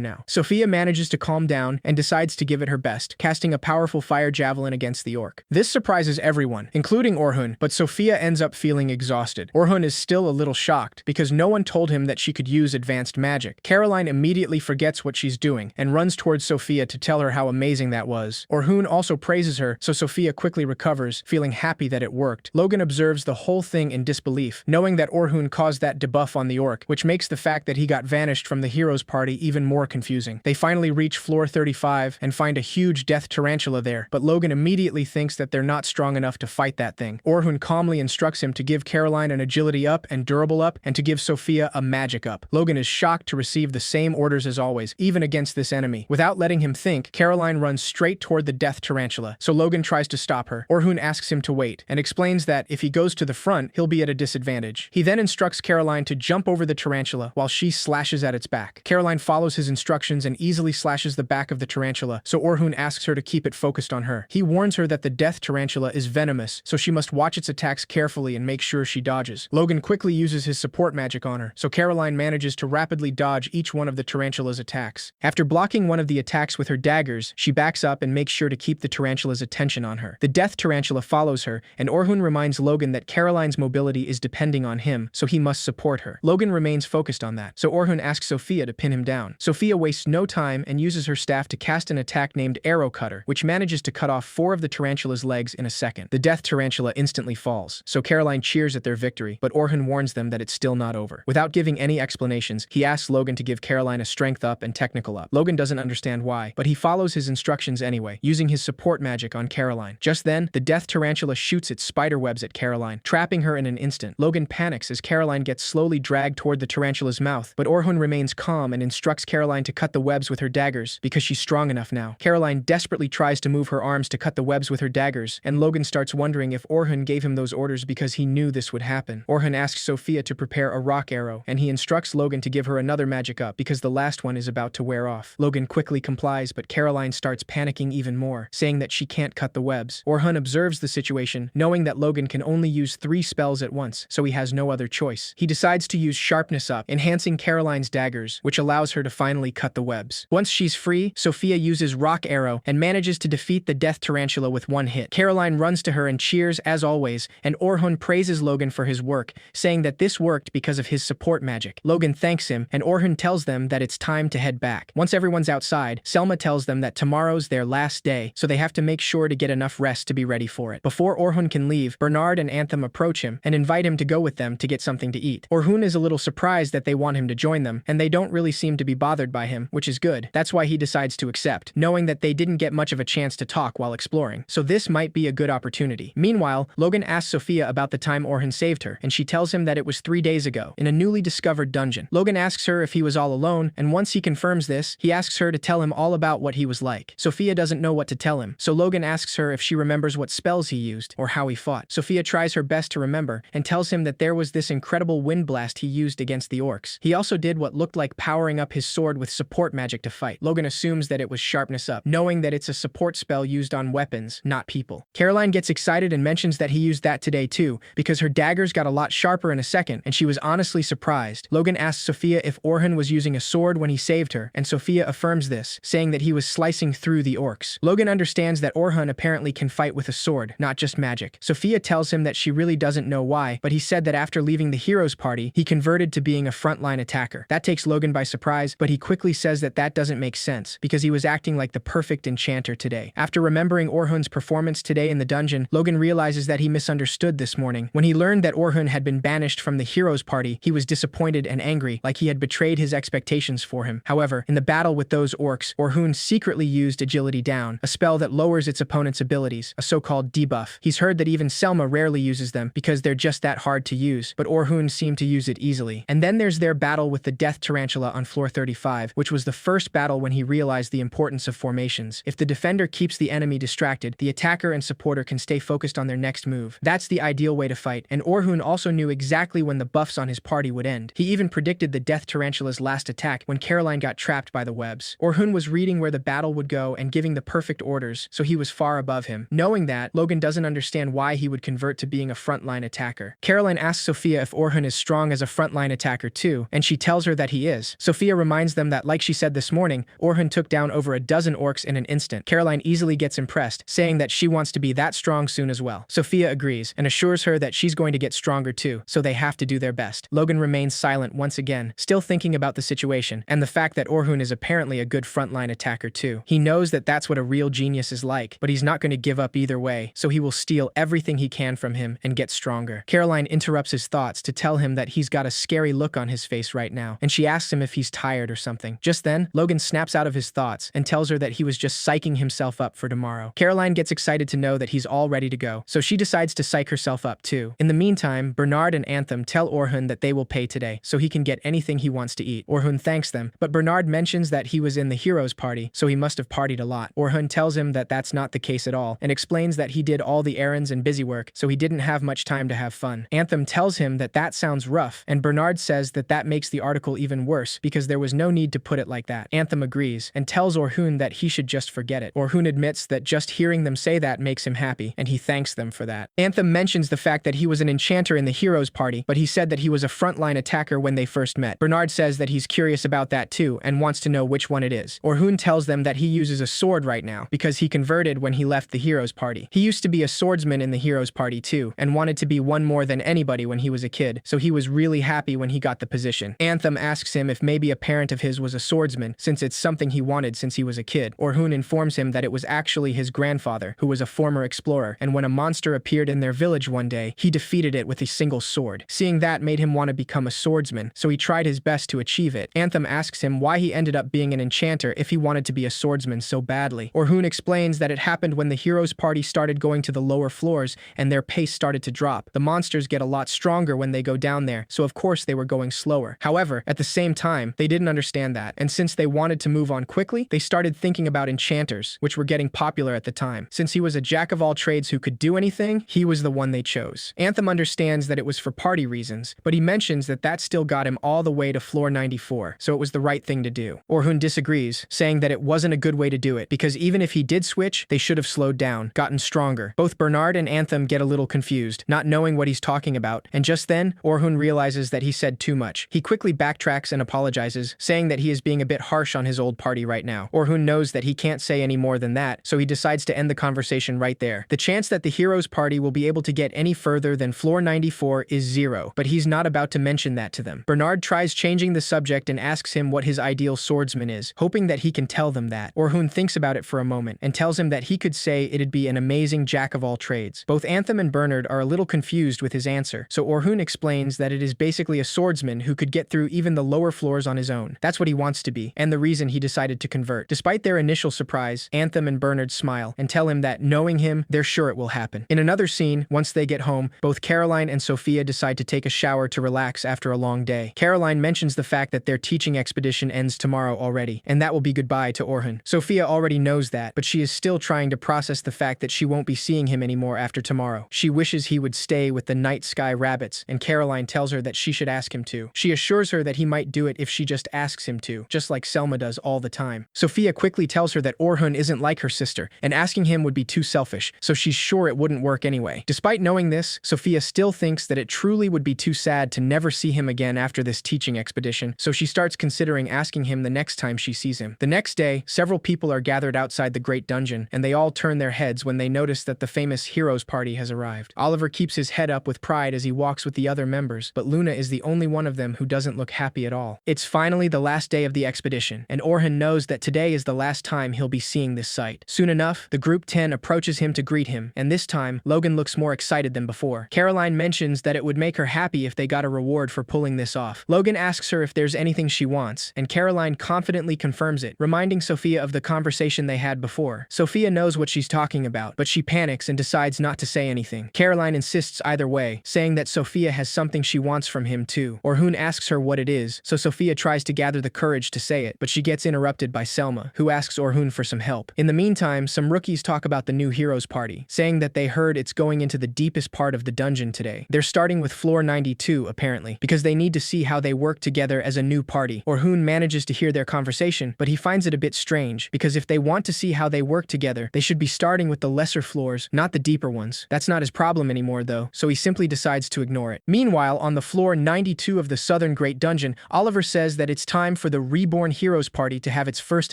now. Sophia manages to calm down and decides to give it her best, casting a powerful fire javelin against the orc. This surprises everyone, including Orhun, but Sophia ends up feeling exhausted. Orhun is still a little shocked, because no one told him that she could use advanced magic. Caroline immediately forgets what she's doing, and runs towards Sophia to tell her how amazing that was. Orhun also praises her, so Sophia quickly recovers, feeling happy that it worked. Logan observes the whole thing in disbelief, knowing that Orhun caused that debuff on the orc, which makes the fact that he got vanished from the heroes party even more confusing. They finally reach floor 35 and find a huge death tarantula there, but Logan immediately thinks that they're not strong enough to fight that thing. Orhun calmly instructs him to give Caroline an agility up and durable up, and to give Sophia a magic up. Logan is shocked to receive the same orders as always, even against this enemy. Without letting him think, Caroline runs straight toward the death tarantula, so Logan tries to stop her. Orhun asks him to wait, and explains that if he goes to the front, he'll be at a disadvantage. He then instructs Caroline to jump over the tarantula while she slashes at its back. Caroline follows his instructions and easily slashes the back of the tarantula, so Orhun asks her to keep it focused on her. He warns her that the death tarantula is venomous, so she must watch its attacks carefully and make sure she dodges. Logan quickly uses his support magic on her, so Caroline manages to rapidly dodge each one of the tarantula's attacks. After blocking one of the attacks with her daggers, she backs up and makes sure to keep the tarantula's attention on her. The death tarantula follows her, and Orhun reminds Logan that Caroline's mobility is depending on him, so he must support her. Logan remains focused on that, so Orhun asks Sophia to pin him down. Sophia wastes no time and uses her staff to cast an attack named Arrow Cutter, which manages to cut off 4 of the tarantula's legs in a second. The death tarantula instantly falls, so Caroline cheers at their victory, but Orhun warns them that it's still not over. Without giving any explanations, he asks Logan to give Caroline a strength up and technical up. Logan doesn't understand why, but he follows his instructions anyway, using his support magic on Caroline. Just then, the death tarantula shoots its spider webs at Caroline, trapping her in an instant. Logan panics as Caroline gets slowly dragged toward the tarantula's mouth, but Orhun remains calm and instructs Caroline to cut the webs with her daggers, because she's strong enough now. Caroline desperately tries to move her arms to cut the webs with her daggers, and Logan starts wondering if Orhun gave him those orders because he knew this would happen. Orhun asks Sophia to prepare a rock arrow, and he instructs Logan to give her another magic up because the last one is about to wear off. Logan quickly complies, but Caroline starts panicking even more, saying that she can't cut the webs. Orhun observes the situation, knowing that Logan can only use 3 spells at once, so he has no other choice. He decides to use sharpness up, enhancing Caroline's daggers, which allows her to finally cut the webs. Once she's free, Sophia uses rock arrow and manages to defeat the death tarantula with 1 hit. Caroline runs to her and cheers as always, and Orhun praises Logan for his work, saying that this worked because of his support magic. Logan thanks him, and Orhun tells them that it's time to head back. Once everyone's outside, Selma tells them that tomorrow's their last day, so they have to make sure to get enough rest to be ready for it. Before Orhun can leave, Bernard and Anthem approach him and invite him to go with them to get something to eat. Orhun is a little surprised that they want him to join them, and they don't really seem to be bothered by him, which is good. That's why he decides to accept, knowing that they didn't get much of a chance to talk while exploring, so this might be a good opportunity. Meanwhile, Logan asks Sophia about the time Orhun saved her, and she tells him that it was 3 days ago, in a newly discovered dungeon. Logan asks her if he was all alone, and once he confirms this, he asks her to tell him all about what he was like. Sophia doesn't know what to tell him, so Logan asks her if she remembers what spells he used, or how he fought. Sophia tries her best to remember, and tells him that there was this incredible wind blast he used against the orcs. He also did what looked like powering up his sword with support magic to fight. Logan assumes that it was sharpness up, knowing that it's a support spell used on weapons, not people. Caroline gets excited and mentions that he used that today too, because her daggers got a lot sharper in a second, and she was honestly surprised. Logan asks Sophia if Orhun was using a sword when he saved her, and Sophia affirms this, saying that he was slicing through the orcs. Logan understands that Orhun apparently can fight with a sword, not just magic. Sophia tells him that she really doesn't know why, but he said that after leaving the heroes party, he converted to being a frontline attacker. That takes Logan by surprise, but he quickly says that that doesn't make sense, because he was acting like the perfect enchanter today. After remembering Orhun's performance today in the dungeon, Logan realizes that he misunderstood this morning. When he learned that Orhun had been banished from the heroes party, he was disappointed and angry, like he had betrayed his expectations for him. However, in the battle with those orcs, Orhun secretly used agility down, a spell that lowers its opponent's abilities, a so-called debuff. He's heard that even Selma rarely uses them because they're just that hard to use, but Orhun seemed to use it easily. And then there's their battle with the death tarantula on floor 35, which was the first battle when he realized the importance of formations. If the defender keeps the enemy distracted, the attacker and supporter can stay focused on their next move. That's the ideal way to fight, and Orhun also knew exactly when the buffs on his party would end. He even predicted the death tarantula's last attack when Caroline got trapped by the webs. Orhun was reading where the battle would go and giving the perfect orders, so he was far above him. Knowing that, Logan doesn't understand why he would convert to being a a frontline attacker. Caroline asks Sophia if Orhun is strong as a frontline attacker too, and she tells her that he is. Sophia reminds them that, like she said this morning, Orhun took down over a dozen orcs in an instant. Caroline easily gets impressed, saying that she wants to be that strong soon as well. Sophia agrees and assures her that she's going to get stronger too, so they have to do their best. Logan remains silent once again, still thinking about the situation and the fact that Orhun is apparently a good frontline attacker too. He knows that that's what a real genius is like, but he's not going to give up either way, so he will steal everything he can from him and get stronger. Caroline interrupts his thoughts to tell him that he's got a scary look on his face right now, and she asks him if he's tired or something. Just then, Logan snaps out of his thoughts and tells her that he was just psyching himself up for tomorrow. Caroline gets excited to know that he's all ready to go, so she decides to psych herself up too. In the meantime, Bernard and Anthem tell Orhun that they will pay today, so he can get anything he wants to eat. Orhun thanks them, but Bernard mentions that he was in the heroes party, so he must have partied a lot. Orhun tells him that that's not the case at all, and explains that he did all the errands and busy work, so he didn't have much time to have fun. Anthem tells him that that sounds rough, and Bernard says that that makes the article even worse, because there was no need to put it like that. Anthem agrees, and tells Orhun that he should just forget it. Orhun admits that just hearing them say that makes him happy, and he thanks them for that. Anthem mentions the fact that he was an enchanter in the heroes party, but he said that he was a frontline attacker when they first met. Bernard says that he's curious about that too, and wants to know which one it is. Orhun tells them that he uses a sword right now, because he converted when he left the heroes party. He used to be a swordsman in the heroes party too, and wanted to be one more than anybody when he was a kid, so he was really happy when he got the position. Anthem asks him if maybe a parent of his was a swordsman, since it's something he wanted since he was a kid. Orhun informs him that it was actually his grandfather, who was a former explorer, and when a monster appeared in their village one day, he defeated it with a single sword. Seeing that made him want to become a swordsman, so he tried his best to achieve it. Anthem asks him why he ended up being an enchanter if he wanted to be a swordsman so badly. Orhun explains that it happened when the heroes party started going to the lower floors and their pace started to drop. The monsters get a lot stronger when they go down there, so of course they were going slower. However, at the same time, they didn't understand that, and since they wanted to move on quickly, they started thinking about enchanters, which were getting popular at the time. Since he was a jack of all trades who could do anything, he was the one they chose. Anthem understands that it was for party reasons, but he mentions that that still got him all the way to floor 94, so it was the right thing to do. Orhun disagrees, saying that it wasn't a good way to do it, because even if he did switch, they should have slowed down, gotten stronger. Both Bernard and Anthem get a little confused, not knowing what he's talking about, and just then, Orhun realizes that he said too much. He quickly backtracks and apologizes, saying that he is being a bit harsh on his old party right now. Orhun knows that he can't say any more than that, so he decides to end the conversation right there. The chance that the heroes party will be able to get any further than floor 94 is 0, but he's not about to mention that to them. Bernard tries changing the subject and asks him what his ideal swordsman is, hoping that he can tell them that. Orhun thinks about it for a moment and tells him that he could say it'd be an amazing jack of all trades. Both Anthem and Bernard are a little confused with his answer, so Orhun explains that it is basically a swordsman who could get through even the lower floors on his own. That's what he wants to be, and the reason he decided to convert. Despite their initial surprise, Anthem and Bernard smile and tell him that, knowing him, they're sure it will happen. In another scene, once they get home, both Caroline and Sophia decide to take a shower to relax after a long day. Caroline mentions the fact that their teaching expedition ends tomorrow already, and that will be goodbye to Orhun. Sophia already knows that, but she is still trying to process the fact that she won't be seeing him anymore after tomorrow. She wishes he would stay with the night sky rabbits, and Caroline tells her that she should ask him to. She assures her that he might do it if she just asks him to, just like Selma does all the time. Sophia quickly tells her that Orhun isn't like her sister, and asking him would be too selfish, so she's sure it wouldn't work anyway. Despite knowing this, Sophia still thinks that it truly would be too sad to never see him again after this teaching expedition, so she starts considering asking him the next time she sees him. The next day, several people are gathered outside the Great Dungeon, and they all turn their heads when they notice that the famous heroes party has arrived. Oliver keeps his head up with pride as he walks with the other members, but Luna is the only one of them who doesn't look happy at all. It's finally the last day of the expedition, and Orhun knows that today is the last time he'll be seeing this sight. Soon enough, the group 10 approaches him to greet him, and this time, Logan looks more excited than before. Caroline mentions that it would make her happy if they got a reward for pulling this off. Logan asks her if there's anything she wants, and Caroline confidently confirms it, reminding Sophia of the conversation they had before. Sophia knows what she's talking about, but she panics and decides not to say anything. Caroline insists either way, saying that Sophia has something she wants from him too. Orhun asks her what it is, so Sophia tries to gather the courage to say it, but she gets interrupted by Selma, who asks Orhun for some help. In the meantime, some rookies talk about the new heroes party, saying that they heard it's going into the deepest part of the dungeon today. They're starting with floor 92, apparently, because they need to see how they work together as a new party. Orhun manages to hear their conversation, but he finds it a bit strange, because if they want to see how they work together, they should be starting with the lesser floors, not the deeper ones. That's not his problem problem anymore though, so he simply decides to ignore it. Meanwhile, on the floor 92 of the Southern Great Dungeon, Oliver says that it's time for the Reborn Heroes party to have its first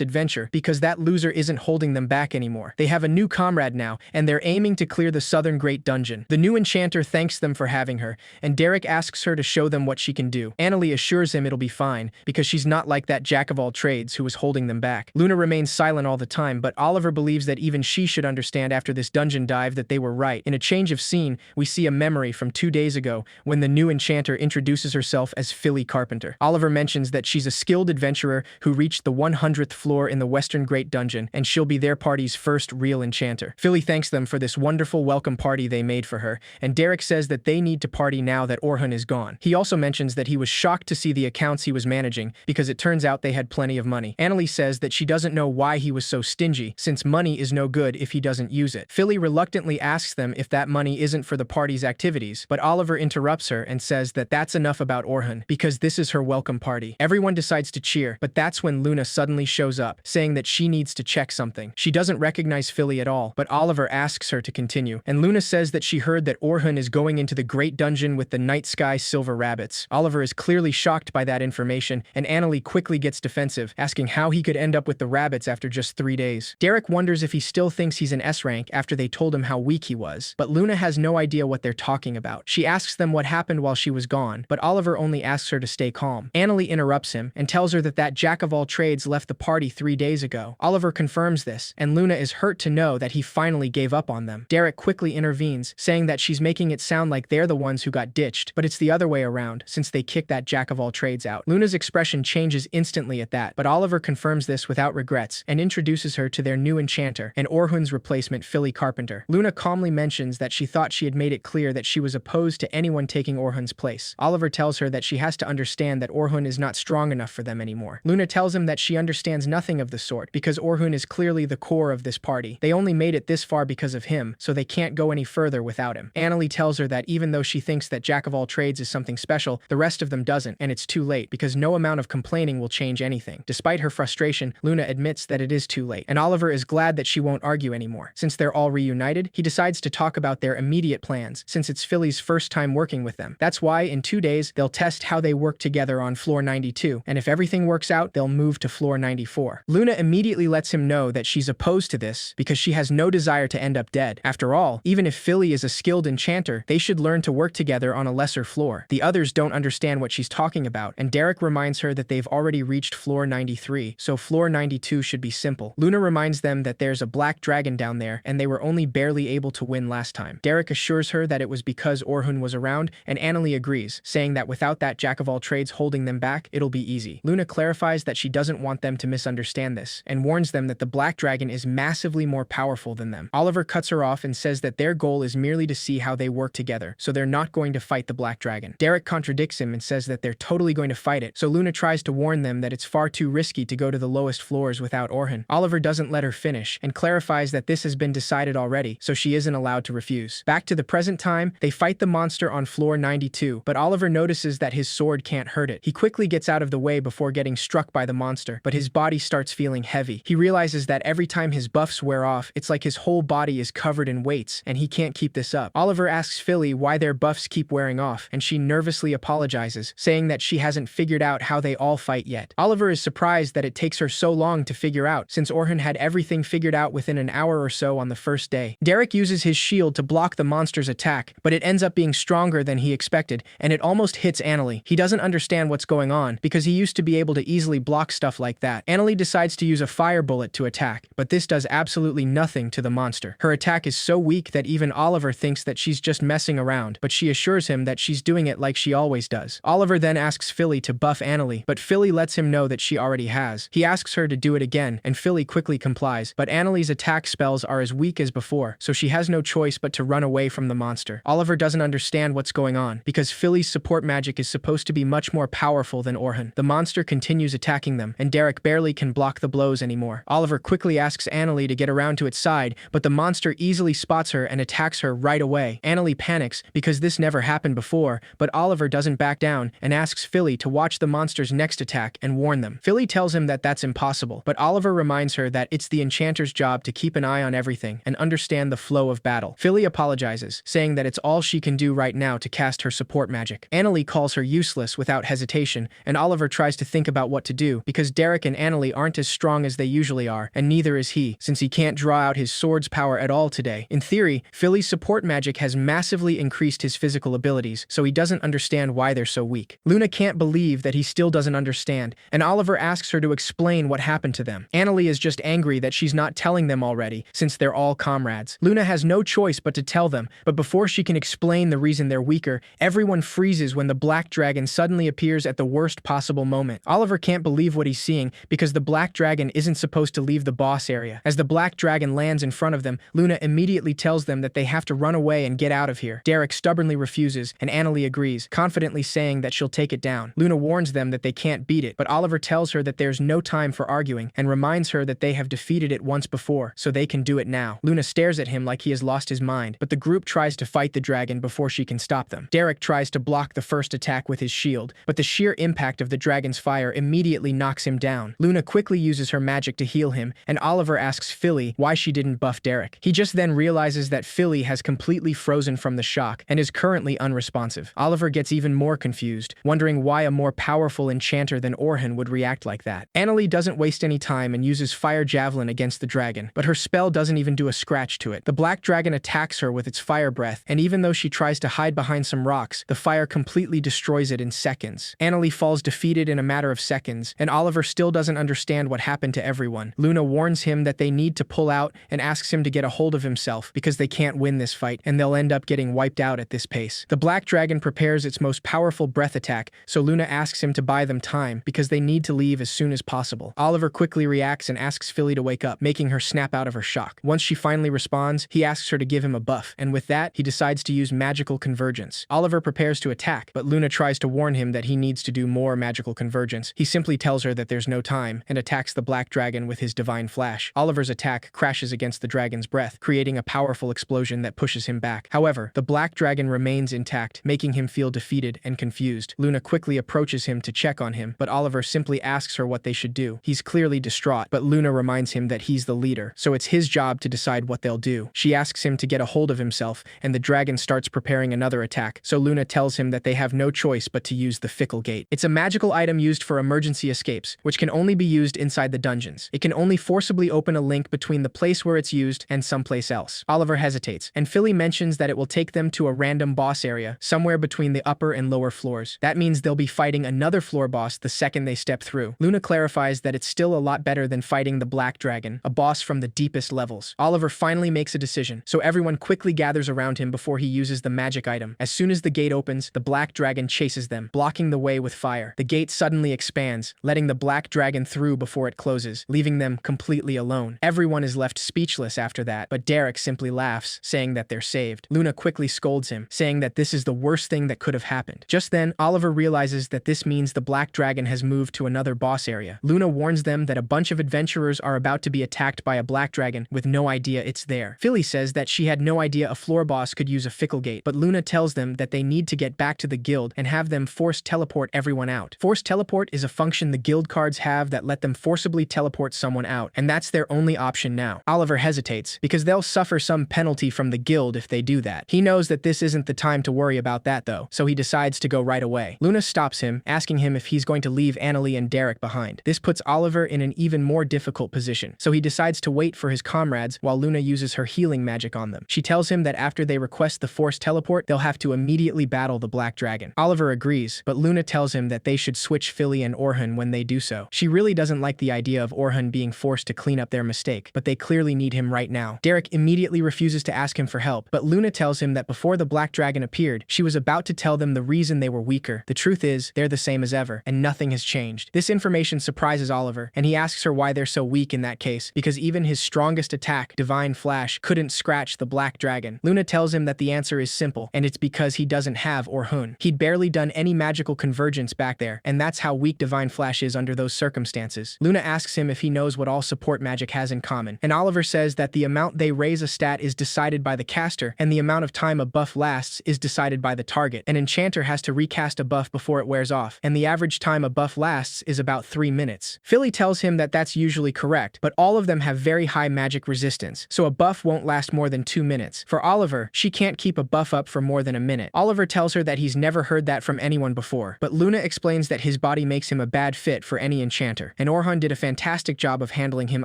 adventure because that loser isn't holding them back anymore. They have a new comrade now, and they're aiming to clear the Southern Great Dungeon. The new enchanter thanks them for having her, and Derek asks her to show them what she can do. Annalie assures him it'll be fine, because she's not like that jack-of-all-trades who was holding them back. Luna remains silent all the time, but Oliver believes that even she should understand after this dungeon dive that they were right. In a change of scene, we see a memory from 2 days ago when the new enchanter introduces herself as Philly Carpenter. Oliver mentions that she's a skilled adventurer who reached the 100th floor in the Western Great Dungeon, and she'll be their party's first real enchanter. Philly thanks them for this wonderful welcome party they made for her, and Derek says that they need to party now that Orhun is gone. He also mentions that he was shocked to see the accounts he was managing, because it turns out they had plenty of money. Annalie says that she doesn't know why he was so stingy, since money is no good if he doesn't use it. Philly reluctantly asks them if that money isn't for the party's activities, but Oliver interrupts her and says that that's enough about Orhun, because this is her welcome party. Everyone decides to cheer, but that's when Luna suddenly shows up, saying that she needs to check something. She doesn't recognize Philly at all, but Oliver asks her to continue, and Luna says that she heard that Orhun is going into the Great Dungeon with the Night Sky Silver Rabbits. Oliver is clearly shocked by that information, and Annalie quickly gets defensive, asking how he could end up with the rabbits after just 3 days. Derek wonders if he still thinks he's an S rank after they told him how weak he was, but Luna has no idea what they're talking about. She asks them what happened while she was gone, but Oliver only asks her to stay calm. Annalie interrupts him and tells her that that jack-of-all-trades left the party 3 days ago. Oliver confirms this, and Luna is hurt to know that he finally gave up on them. Derek quickly intervenes, saying that she's making it sound like they're the ones who got ditched, but it's the other way around, since they kicked that jack-of-all-trades out. Luna's expression changes instantly at that, but Oliver confirms this without regrets, and introduces her to their new enchanter, and Orhun's replacement, Philly Carpenter. Luna calmly mentions that she thought she had made it clear that she was opposed to anyone taking Orhun's place. Oliver tells her that she has to understand that Orhun is not strong enough for them anymore. Luna tells him that she understands nothing of the sort, because Orhun is clearly the core of this party. They only made it this far because of him, so they can't go any further without him. Annalie tells her that even though she thinks that jack-of-all-trades is something special, the rest of them doesn't, and it's too late, because no amount of complaining will change anything. Despite her frustration, Luna admits that it is too late, and Oliver is glad that she won't argue anymore. Since they're all reunited, he decides to talk about their immediate plans, since it's Philly's first time working with them. That's why, in 2 days, they'll test how they work together on floor 92, and if everything works out, they'll move to floor 94. Luna immediately lets him know that she's opposed to this, because she has no desire to end up dead. After all, even if Philly is a skilled enchanter, they should learn to work together on a lesser floor. The others don't understand what she's talking about, and Derek reminds her that they've already reached floor 93, so floor 92 should be simple. Luna reminds them that there's a black dragon down there, and they were only barely able to win last time. Derek assures her that it was because Orhun was around, and Annalie agrees, saying that without that jack-of-all-trades holding them back, it'll be easy. Luna clarifies that she doesn't want them to misunderstand this, and warns them that the black dragon is massively more powerful than them. Oliver cuts her off and says that their goal is merely to see how they work together, so they're not going to fight the black dragon. Derek contradicts him and says that they're totally going to fight it, so Luna tries to warn them that it's far too risky to go to the lowest floors without Orhun. Oliver doesn't let her finish, and clarifies that this has been decided already, so she isn't allowed to refuse. Back to the present time, they fight the monster on floor 92, but Oliver notices that his sword can't hurt it. He quickly gets out of the way before getting struck by the monster, but his body starts feeling heavy. He realizes that every time his buffs wear off, it's like his whole body is covered in weights, and he can't keep this up. Oliver asks Philly why their buffs keep wearing off, and she nervously apologizes, saying that she hasn't figured out how they all fight yet. Oliver is surprised that it takes her so long to figure out, since Orhun had everything figured out within an hour or so on the first day. Derek uses his shield to block the monster's attack, but it ends up being stronger than he expected, and it almost hits Annalie. He doesn't understand what's going on, because he used to be able to easily block stuff like that. Annalie decides to use a fire bullet to attack, but this does absolutely nothing to the monster. Her attack is so weak that even Oliver thinks that she's just messing around, but she assures him that she's doing it like she always does. Oliver then asks Philly to buff Annalie, but Philly lets him know that she already has. He asks her to do it again, and Philly quickly complies, but Annalie's attack spells are as weak as before, so she has no choice but to run away from the monster. Oliver doesn't understand what's going on, because Philly's support magic is supposed to be much more powerful than Orhun. The monster continues attacking them, and Derek barely can block the blows anymore. Oliver quickly asks Annalie to get around to its side, but the monster easily spots her and attacks her right away. Annalie panics, because this never happened before, but Oliver doesn't back down and asks Philly to watch the monster's next attack and warn them. Philly tells him that that's impossible, but Oliver reminds her that it's the enchanter's job to keep an eye on everything and understand the flow of battle. Philly apologizes apologizes, saying that it's all she can do right now to cast her support magic. Annalie calls her useless without hesitation, and Oliver tries to think about what to do because Derek and Annalie aren't as strong as they usually are, and neither is he, since he can't draw out his sword's power at all today. In theory, Philly's support magic has massively increased his physical abilities, so he doesn't understand why they're so weak. Luna can't believe that he still doesn't understand, and Oliver asks her to explain what happened to them. Annalie is just angry that she's not telling them already, since they're all comrades. Luna has no choice but to tell them, but before she can explain the reason they're weaker, everyone freezes when the black dragon suddenly appears at the worst possible moment. Oliver can't believe what he's seeing because the black dragon isn't supposed to leave the boss area. As the black dragon lands in front of them, Luna immediately tells them that they have to run away and get out of here. Derek stubbornly refuses, and Annalie agrees, confidently saying that she'll take it down. Luna warns them that they can't beat it, but Oliver tells her that there's no time for arguing and reminds her that they have defeated it once before, so they can do it now. Luna stares at him like he has lost his mind, but the group tries to fight the dragon before she can stop them. Derek tries to block the first attack with his shield, but the sheer impact of the dragon's fire immediately knocks him down. Luna quickly uses her magic to heal him, and Oliver asks Philly why she didn't buff Derek. He just then realizes that Philly has completely frozen from the shock and is currently unresponsive. Oliver gets even more confused, wondering why a more powerful enchanter than Orhan would react like that. Annalie doesn't waste any time and uses Fire Javelin against the dragon, but her spell doesn't even do a scratch to it. The black dragon attacks her with its fire breath, and even though she tries to hide behind some rocks, the fire completely destroys it in seconds. Annalie falls defeated in a matter of seconds, and Oliver still doesn't understand what happened to everyone. Luna warns him that they need to pull out and asks him to get a hold of himself because they can't win this fight, and they'll end up getting wiped out at this pace. The black dragon prepares its most powerful breath attack, so Luna asks him to buy them time because they need to leave as soon as possible. Oliver quickly reacts and asks Philly to wake up, making her snap out of her shock. Once she finally responds, he asks her to give him a buff, and with that, he decides to use magical convergence. Oliver prepares to attack, but Luna tries to warn him that he needs to do more magical convergence. He simply tells her that there's no time and attacks the black dragon with his divine flash. Oliver's attack crashes against the dragon's breath, creating a powerful explosion that pushes him back. However, the black dragon remains intact, making him feel defeated and confused. Luna quickly approaches him to check on him, but Oliver simply asks her what they should do. He's clearly distraught, but Luna reminds him that he's the leader, so it's his job to decide what they'll do. She asks him to get a hold of himself, and the dragon starts preparing another attack, so Luna tells him that they have no choice but to use the Fickle Gate. It's a magical item used for emergency escapes, which can only be used inside the dungeons. It can only forcibly open a link between the place where it's used and someplace else. Oliver hesitates, and Philly mentions that it will take them to a random boss area, somewhere between the upper and lower floors. That means they'll be fighting another floor boss the second they step through. Luna clarifies that it's still a lot better than fighting the black dragon, a boss from the deepest levels. Oliver finally makes a decision, so everyone quickly gathers around him before he uses the magic item. As soon as the gate opens, the black dragon chases them, blocking the way with fire. The gate suddenly expands, letting the black dragon through before it closes, leaving them completely alone. Everyone is left speechless after that, but Derek simply laughs, saying that they're saved. Luna quickly scolds him, saying that this is the worst thing that could have happened. Just then, Oliver realizes that this means the black dragon has moved to another boss area. Luna warns them that a bunch of adventurers are about to be attacked by a black dragon with no idea it's there. Philly says that she had no idea a floor boss could use a Fickle Gate, but Luna tells them that they need to get back to the guild and have them force teleport everyone out. Force teleport is a function the guild cards have that let them forcibly teleport someone out, and that's their only option now. Oliver hesitates, because they'll suffer some penalty from the guild if they do that. He knows that this isn't the time to worry about that though, so he decides to go right away. Luna stops him, asking him if he's going to leave Annalie and Derek behind. This puts Oliver in an even more difficult position, so he decides to wait for his comrades while Luna uses her healing magic on them. She tells him that after they request the force teleport, they'll have to immediately battle the black dragon. Oliver agrees, but Luna tells him that they should switch Philly and Orhan when they do so. She really doesn't like the idea of Orhan being forced to clean up their mistake, but they clearly need him right now. Derek immediately refuses to ask him for help, but Luna tells him that before the black dragon appeared, she was about to tell them the reason they were weaker. The truth is, they're the same as ever, and nothing has changed. This information surprises Oliver, and he asks her why they're so weak in that case, because even his strongest attack, Divine Flash, couldn't scratch the black dragon. Luna tells him that the answer is simple, and it's because he doesn't have Orhan. He'd barely done any magical convergence back there, and that's how weak Divine Flash is under those circumstances. Luna asks him if he knows what all support magic has in common, and Oliver says that the amount they raise a stat is decided by the caster, and the amount of time a buff lasts is decided by the target. An enchanter has to recast a buff before it wears off, and the average time a buff lasts is about 3 minutes. Philly tells him that that's usually correct, but all of them have very high magic resistance, so a buff won't last more than 2 minutes. minutes. For Oliver, she can't keep a buff up for more than a minute. Oliver tells her that he's never heard that from anyone before, but Luna explains that his body makes him a bad fit for any enchanter, and Orhun did a fantastic job of handling him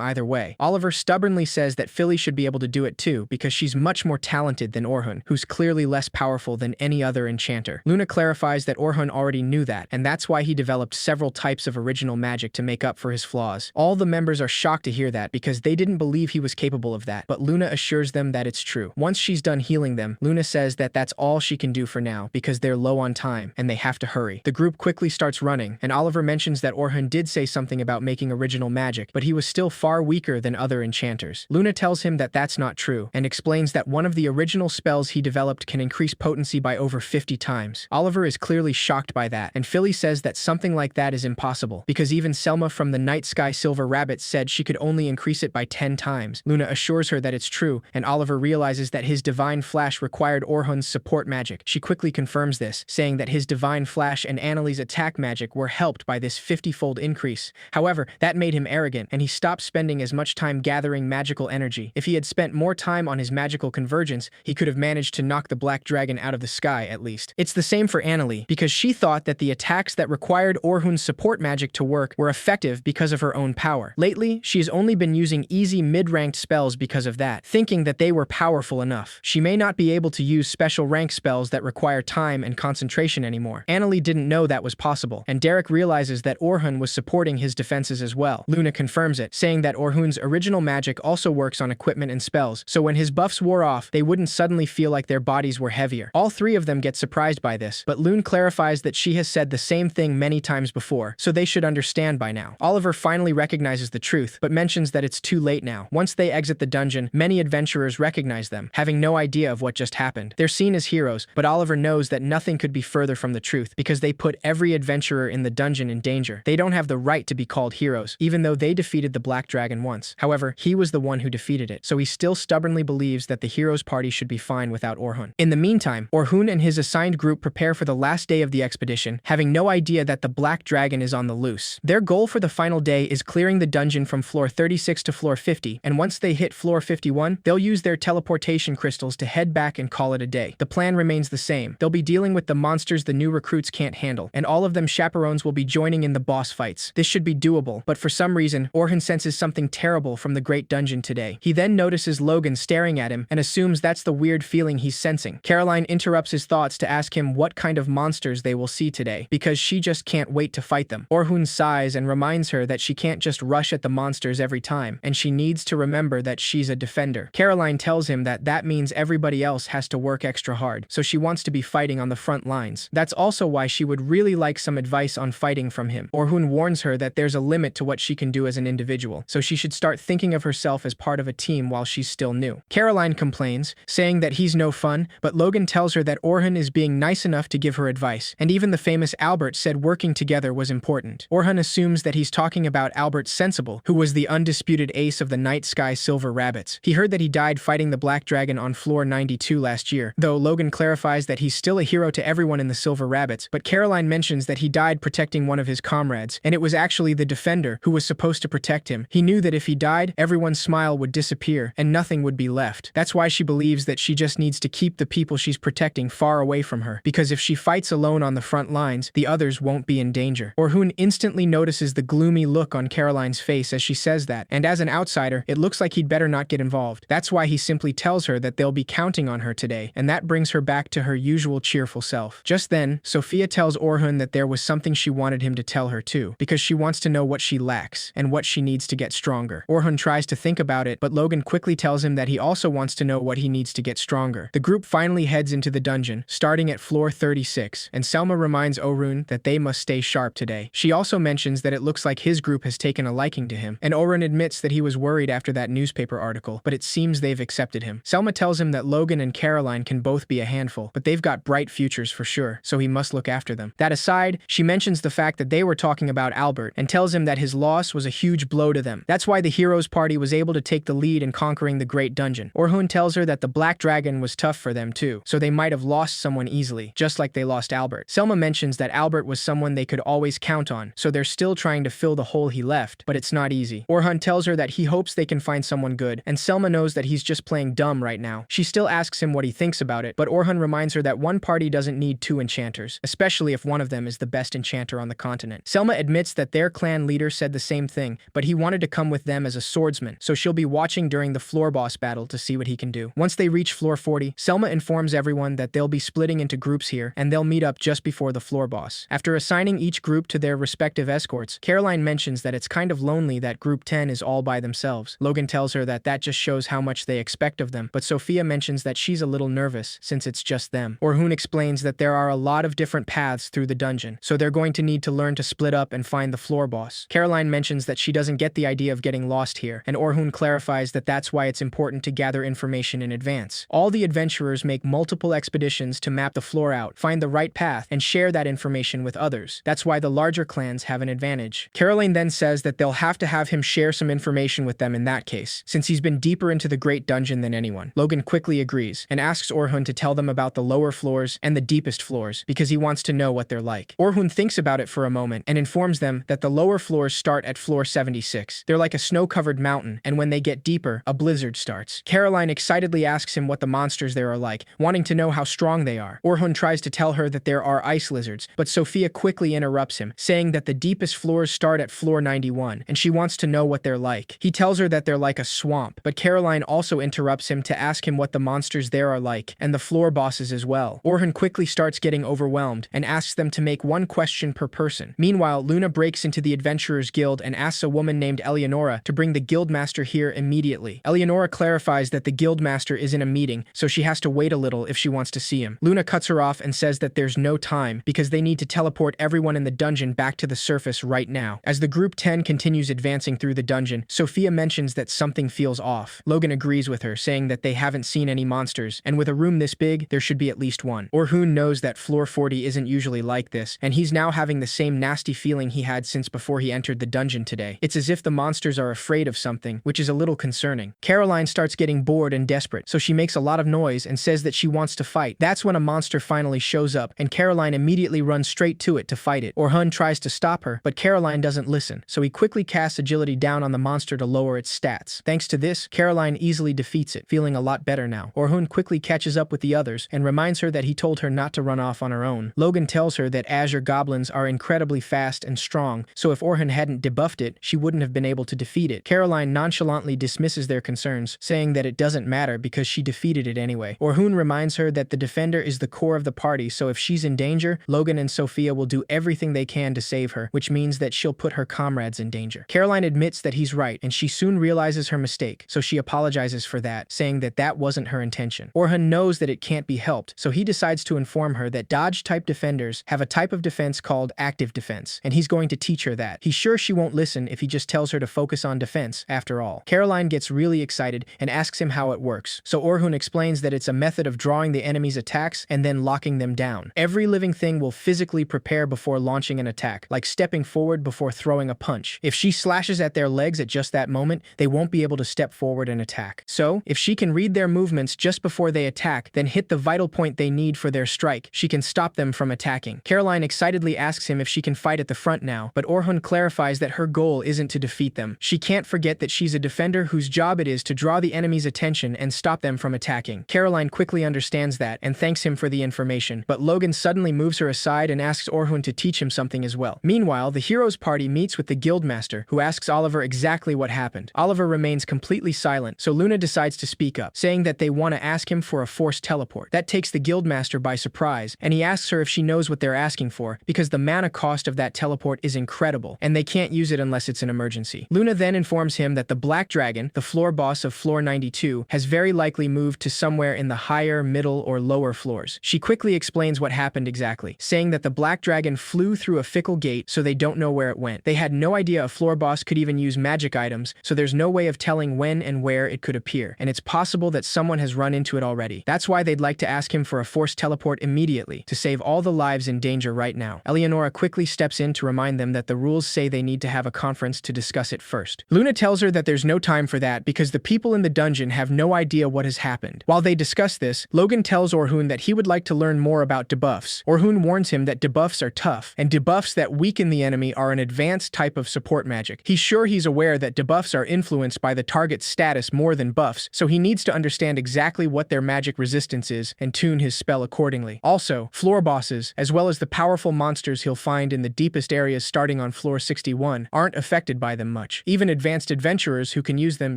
either way. Oliver stubbornly says that Philly should be able to do it too, because she's much more talented than Orhun, who's clearly less powerful than any other enchanter. Luna clarifies that Orhun already knew that, and that's why he developed several types of original magic to make up for his flaws. All the members are shocked to hear that because they didn't believe he was capable of that, but Luna assures them that it's true. Once she's done healing them, Luna says that that's all she can do for now because they're low on time and they have to hurry. The group quickly starts running, and Oliver mentions that Orhun did say something about making original magic, but he was still far weaker than other enchanters. Luna tells him that that's not true, and explains that one of the original spells he developed can increase potency by over 50 times. Oliver is clearly shocked by that, and Philly says that something like that is impossible, because even Selma from the Night Sky Silver Rabbit said she could only increase it by 10 times. Luna assures her that it's true, and Oliver realizes that his Divine Flash required Orhun's support magic. She quickly confirms this, saying that his Divine Flash and Annalie's attack magic were helped by this 50-fold increase. However, that made him arrogant, and he stopped spending as much time gathering magical energy. If he had spent more time on his magical convergence, he could have managed to knock the Black Dragon out of the sky, at least. It's the same for Annalie, because she thought that the attacks that required Orhun's support magic to work were effective because of her own power. Lately, she has only been using easy mid-ranked spells because of that, thinking that they were powerful enough. She may not be able to use special rank spells that require time and concentration anymore. Annalie didn't know that was possible, and Derek realizes that Orhun was supporting his defenses as well. Luna confirms it, saying that Orhun's original magic also works on equipment and spells, so when his buffs wore off, they wouldn't suddenly feel like their bodies were heavier. All three of them get surprised by this, but Lune clarifies that she has said the same thing many times before, so they should understand by now. Oliver finally recognizes the truth, but mentions that it's too late now. Once they exit the dungeon, many adventurers recognize them, having no idea of what just happened. They're seen as heroes, but Oliver knows that nothing could be further from the truth, because they put every adventurer in the dungeon in danger. They don't have the right to be called heroes, even though they defeated the Black Dragon once. However, he was the one who defeated it, so he still stubbornly believes that the heroes party should be fine without Orhun. In the meantime, Orhun and his assigned group prepare for the last day of the expedition, having no idea that the Black Dragon is on the loose. Their goal for the final day is clearing the dungeon from floor 36 to floor 50, and once they hit floor 51, they'll use their teleportation crystals to head back and call it a day. The plan remains the same. They'll be dealing with the monsters the new recruits can't handle, and all of them chaperones will be joining in the boss fights. This should be doable, but for some reason, Orhun senses something terrible from the Great Dungeon today. He then notices Logan staring at him and assumes that's the weird feeling he's sensing. Caroline interrupts his thoughts to ask him what kind of monsters they will see today, because she just can't wait to fight them. Orhun sighs and reminds her that she can't just rush at the monsters every time, and she needs to remember that she's a defender. Caroline tells him that that means everybody else has to work extra hard, so she wants to be fighting on the front lines. That's also why she would really like some advice on fighting from him. Orhun warns her that there's a limit to what she can do as an individual, so she should start thinking of herself as part of a team while she's still new. Caroline complains, saying that he's no fun, but Logan tells her that Orhun is being nice enough to give her advice, and even the famous Albert said working together was important. Orhun assumes that he's talking about Albert Sensible, who was the undisputed ace of the Night Sky Silver Rabbits. He heard that he died fighting the Black Dragon on floor 92 last year, though Logan clarifies that he's still a hero to everyone in the Silver Rabbits, but Caroline mentions that he died protecting one of his comrades, and it was actually the defender who was supposed to protect him. He knew that if he died, everyone's smile would disappear and nothing would be left. That's why she believes that she just needs to keep the people she's protecting far away from her, because if she fights alone on the front lines, the others won't be in danger. Orhun instantly notices the gloomy look on Caroline's face as she says that, and as an outsider, it looks like he'd better not get involved. That's why he simply tells her that they'll be counting on her today, and that brings her back to her usual cheerful self. Just then, Sophia tells Orhun that there was something she wanted him to tell her too, because she wants to know what she lacks and what she needs to get stronger. Orhun tries to think about it, but Logan quickly tells him that he also wants to know what he needs to get stronger. The group finally heads into the dungeon, starting at floor 36, and Selma reminds Orhun that they must stay sharp today. She also mentions that it looks like his group has taken a liking to him, and Orhun admits that he was worried after that newspaper article, but it seems they've accepted him. Selma tells him that Logan and Caroline can both be a handful, but they've got bright futures for sure, so he must look after them. That aside, she mentions the fact that they were talking about Albert, and tells him that his loss was a huge blow to them. That's why the heroes party was able to take the lead in conquering the Great Dungeon. Orhun tells her that the Black Dragon was tough for them too, so they might have lost someone easily, just like they lost Albert. Selma mentions that Albert was someone they could always count on, so they're still trying to fill the hole he left, but it's not easy. Orhun tells her that he hopes they can find someone good, and Selma knows that he's just playing dumb right right now. She still asks him what he thinks about it, but Orhun reminds her that one party doesn't need two enchanters, especially if one of them is the best enchanter on the continent. Selma admits that their clan leader said the same thing, but he wanted to come with them as a swordsman, so she'll be watching during the floor boss battle to see what he can do. Once they reach floor 40, Selma informs everyone that they'll be splitting into groups here, and they'll meet up just before the floor boss. After assigning each group to their respective escorts, Caroline mentions that it's kind of lonely that group 10 is all by themselves. Logan tells her that that just shows how much they expect of them, but Sophia mentions that she's a little nervous since it's just them. Orhun explains that there are a lot of different paths through the dungeon, so they're going to need to learn to split up and find the floor boss. Caroline mentions that she doesn't get the idea of getting lost here, and Orhun clarifies that that's why it's important to gather information in advance. All the adventurers make multiple expeditions to map the floor out, find the right path, and share that information with others. That's why the larger clans have an advantage. Caroline then says that they'll have to have him share some information with them in that case, since he's been deeper into the Great Dungeon than anyone. Logan quickly agrees, and asks Orhun to tell them about the lower floors and the deepest floors, because he wants to know what they're like. Orhun thinks about it for a moment, and informs them that the lower floors start at floor 76. They're like a snow-covered mountain, and when they get deeper, a blizzard starts. Caroline excitedly asks him what the monsters there are like, wanting to know how strong they are. Orhun tries to tell her that there are ice lizards, but Sophia quickly interrupts him, saying that the deepest floors start at floor 91, and she wants to know what they're like. He tells her that they're like a swamp, but Caroline also interrupts him to ask him what the monsters there are like, and the floor bosses as well. Orhun quickly starts getting overwhelmed, and asks them to make one question per person. Meanwhile, Luna breaks into the Adventurers Guild and asks a woman named Eleonora to bring the Guildmaster here immediately. Eleonora clarifies that the Guildmaster is in a meeting, so she has to wait a little if she wants to see him. Luna cuts her off and says that there's no time, because they need to teleport everyone in the dungeon back to the surface right now. As the group 10 continues advancing through the dungeon, Sophia mentions that something feels off. Logan agrees with her, saying that they haven't seen any monsters, and with a room this big, there should be at least one. Orhun knows that floor 40 isn't usually like this, and he's now having the same nasty feeling he had since before he entered the dungeon today. It's as if the monsters are afraid of something, which is a little concerning. Caroline starts getting bored and desperate, so she makes a lot of noise and says that she wants to fight. That's when a monster finally shows up, and Caroline immediately runs straight to it to fight it. Orhun tries to stop her, but Caroline doesn't listen, so he quickly casts agility down on the monster to lower its stats. Thanks to this, Caroline easily defeats it, feeling a lot better now. Orhun quickly catches up with the others and reminds her that he told her not to run off on her own. Logan tells her that Azure goblins are incredibly fast and strong, so if Orhun hadn't debuffed it, she wouldn't have been able to defeat it. Caroline nonchalantly dismisses their concerns, saying that it doesn't matter because she defeated it anyway. Orhun reminds her that the defender is the core of the party, so if she's in danger, Logan and Sophia will do everything they can to save her, which means that she'll put her comrades in danger. Caroline admits that he's right, and she soon realizes her mistake, so she apologizes for that, saying that that wasn't her intention. Orhun knows that it can't be helped, so he decides to inform her that dodge-type defenders have a type of defense called active defense, and he's going to teach her that. He's sure she won't listen if he just tells her to focus on defense, after all. Caroline gets really excited and asks him how it works, so Orhun explains that it's a method of drawing the enemy's attacks and then locking them down. Every living thing will physically prepare before launching an attack, like stepping forward before throwing a punch. If she slashes at their legs at just that moment, they won't be able to step forward and attack. So, if she can read their movements just before they attack, then hit the vital point they need for their strike, she can stop them from attacking. Caroline excitedly asks him if she can fight at the front now, but Orhun clarifies that her goal isn't to defeat them. She can't forget that she's a defender whose job it is to draw the enemy's attention and stop them from attacking. Caroline quickly understands that and thanks him for the information, but Logan suddenly moves her aside and asks Orhun to teach him something as well. Meanwhile, the heroes party meets with the guildmaster, who asks Oliver exactly what happened. Oliver remains completely silent, so Luna decides to speak up, saying that they want to ask him for a forced teleport. That takes the guildmaster by surprise, and he asks her if she knows what they're asking for, because the mana cost of that teleport is incredible, and they can't use it unless it's an emergency. Luna then informs him that the Black Dragon, the floor boss of floor 92, has very likely moved to somewhere in the higher, middle, or lower floors. She quickly explains what happened exactly, saying that the Black Dragon flew through a fickle gate, so they don't know where it went. They had no idea a floor boss could even use magic items, so there's no way of telling when and where it could appear, and it's possible that someone has run into it already. That's why they'd like to ask him for a forced teleport immediately, to save all the lives in danger right now. Eleonora quickly steps in to remind them that the rules say they need to have a conference to discuss it first. Luna tells her that there's no time for that because the people in the dungeon have no idea what has happened. While they discuss this, Logan tells Orhun that he would like to learn more about debuffs. Orhun warns him that debuffs are tough, and debuffs that weaken the enemy are an advanced type of support magic. He's sure he's aware that debuffs are influenced by the target's status more than buffs, so he needs needs to understand exactly what their magic resistance is and tune his spell accordingly. Also, floor bosses, as well as the powerful monsters he'll find in the deepest areas starting on floor 61, aren't affected by them much. Even advanced adventurers who can use them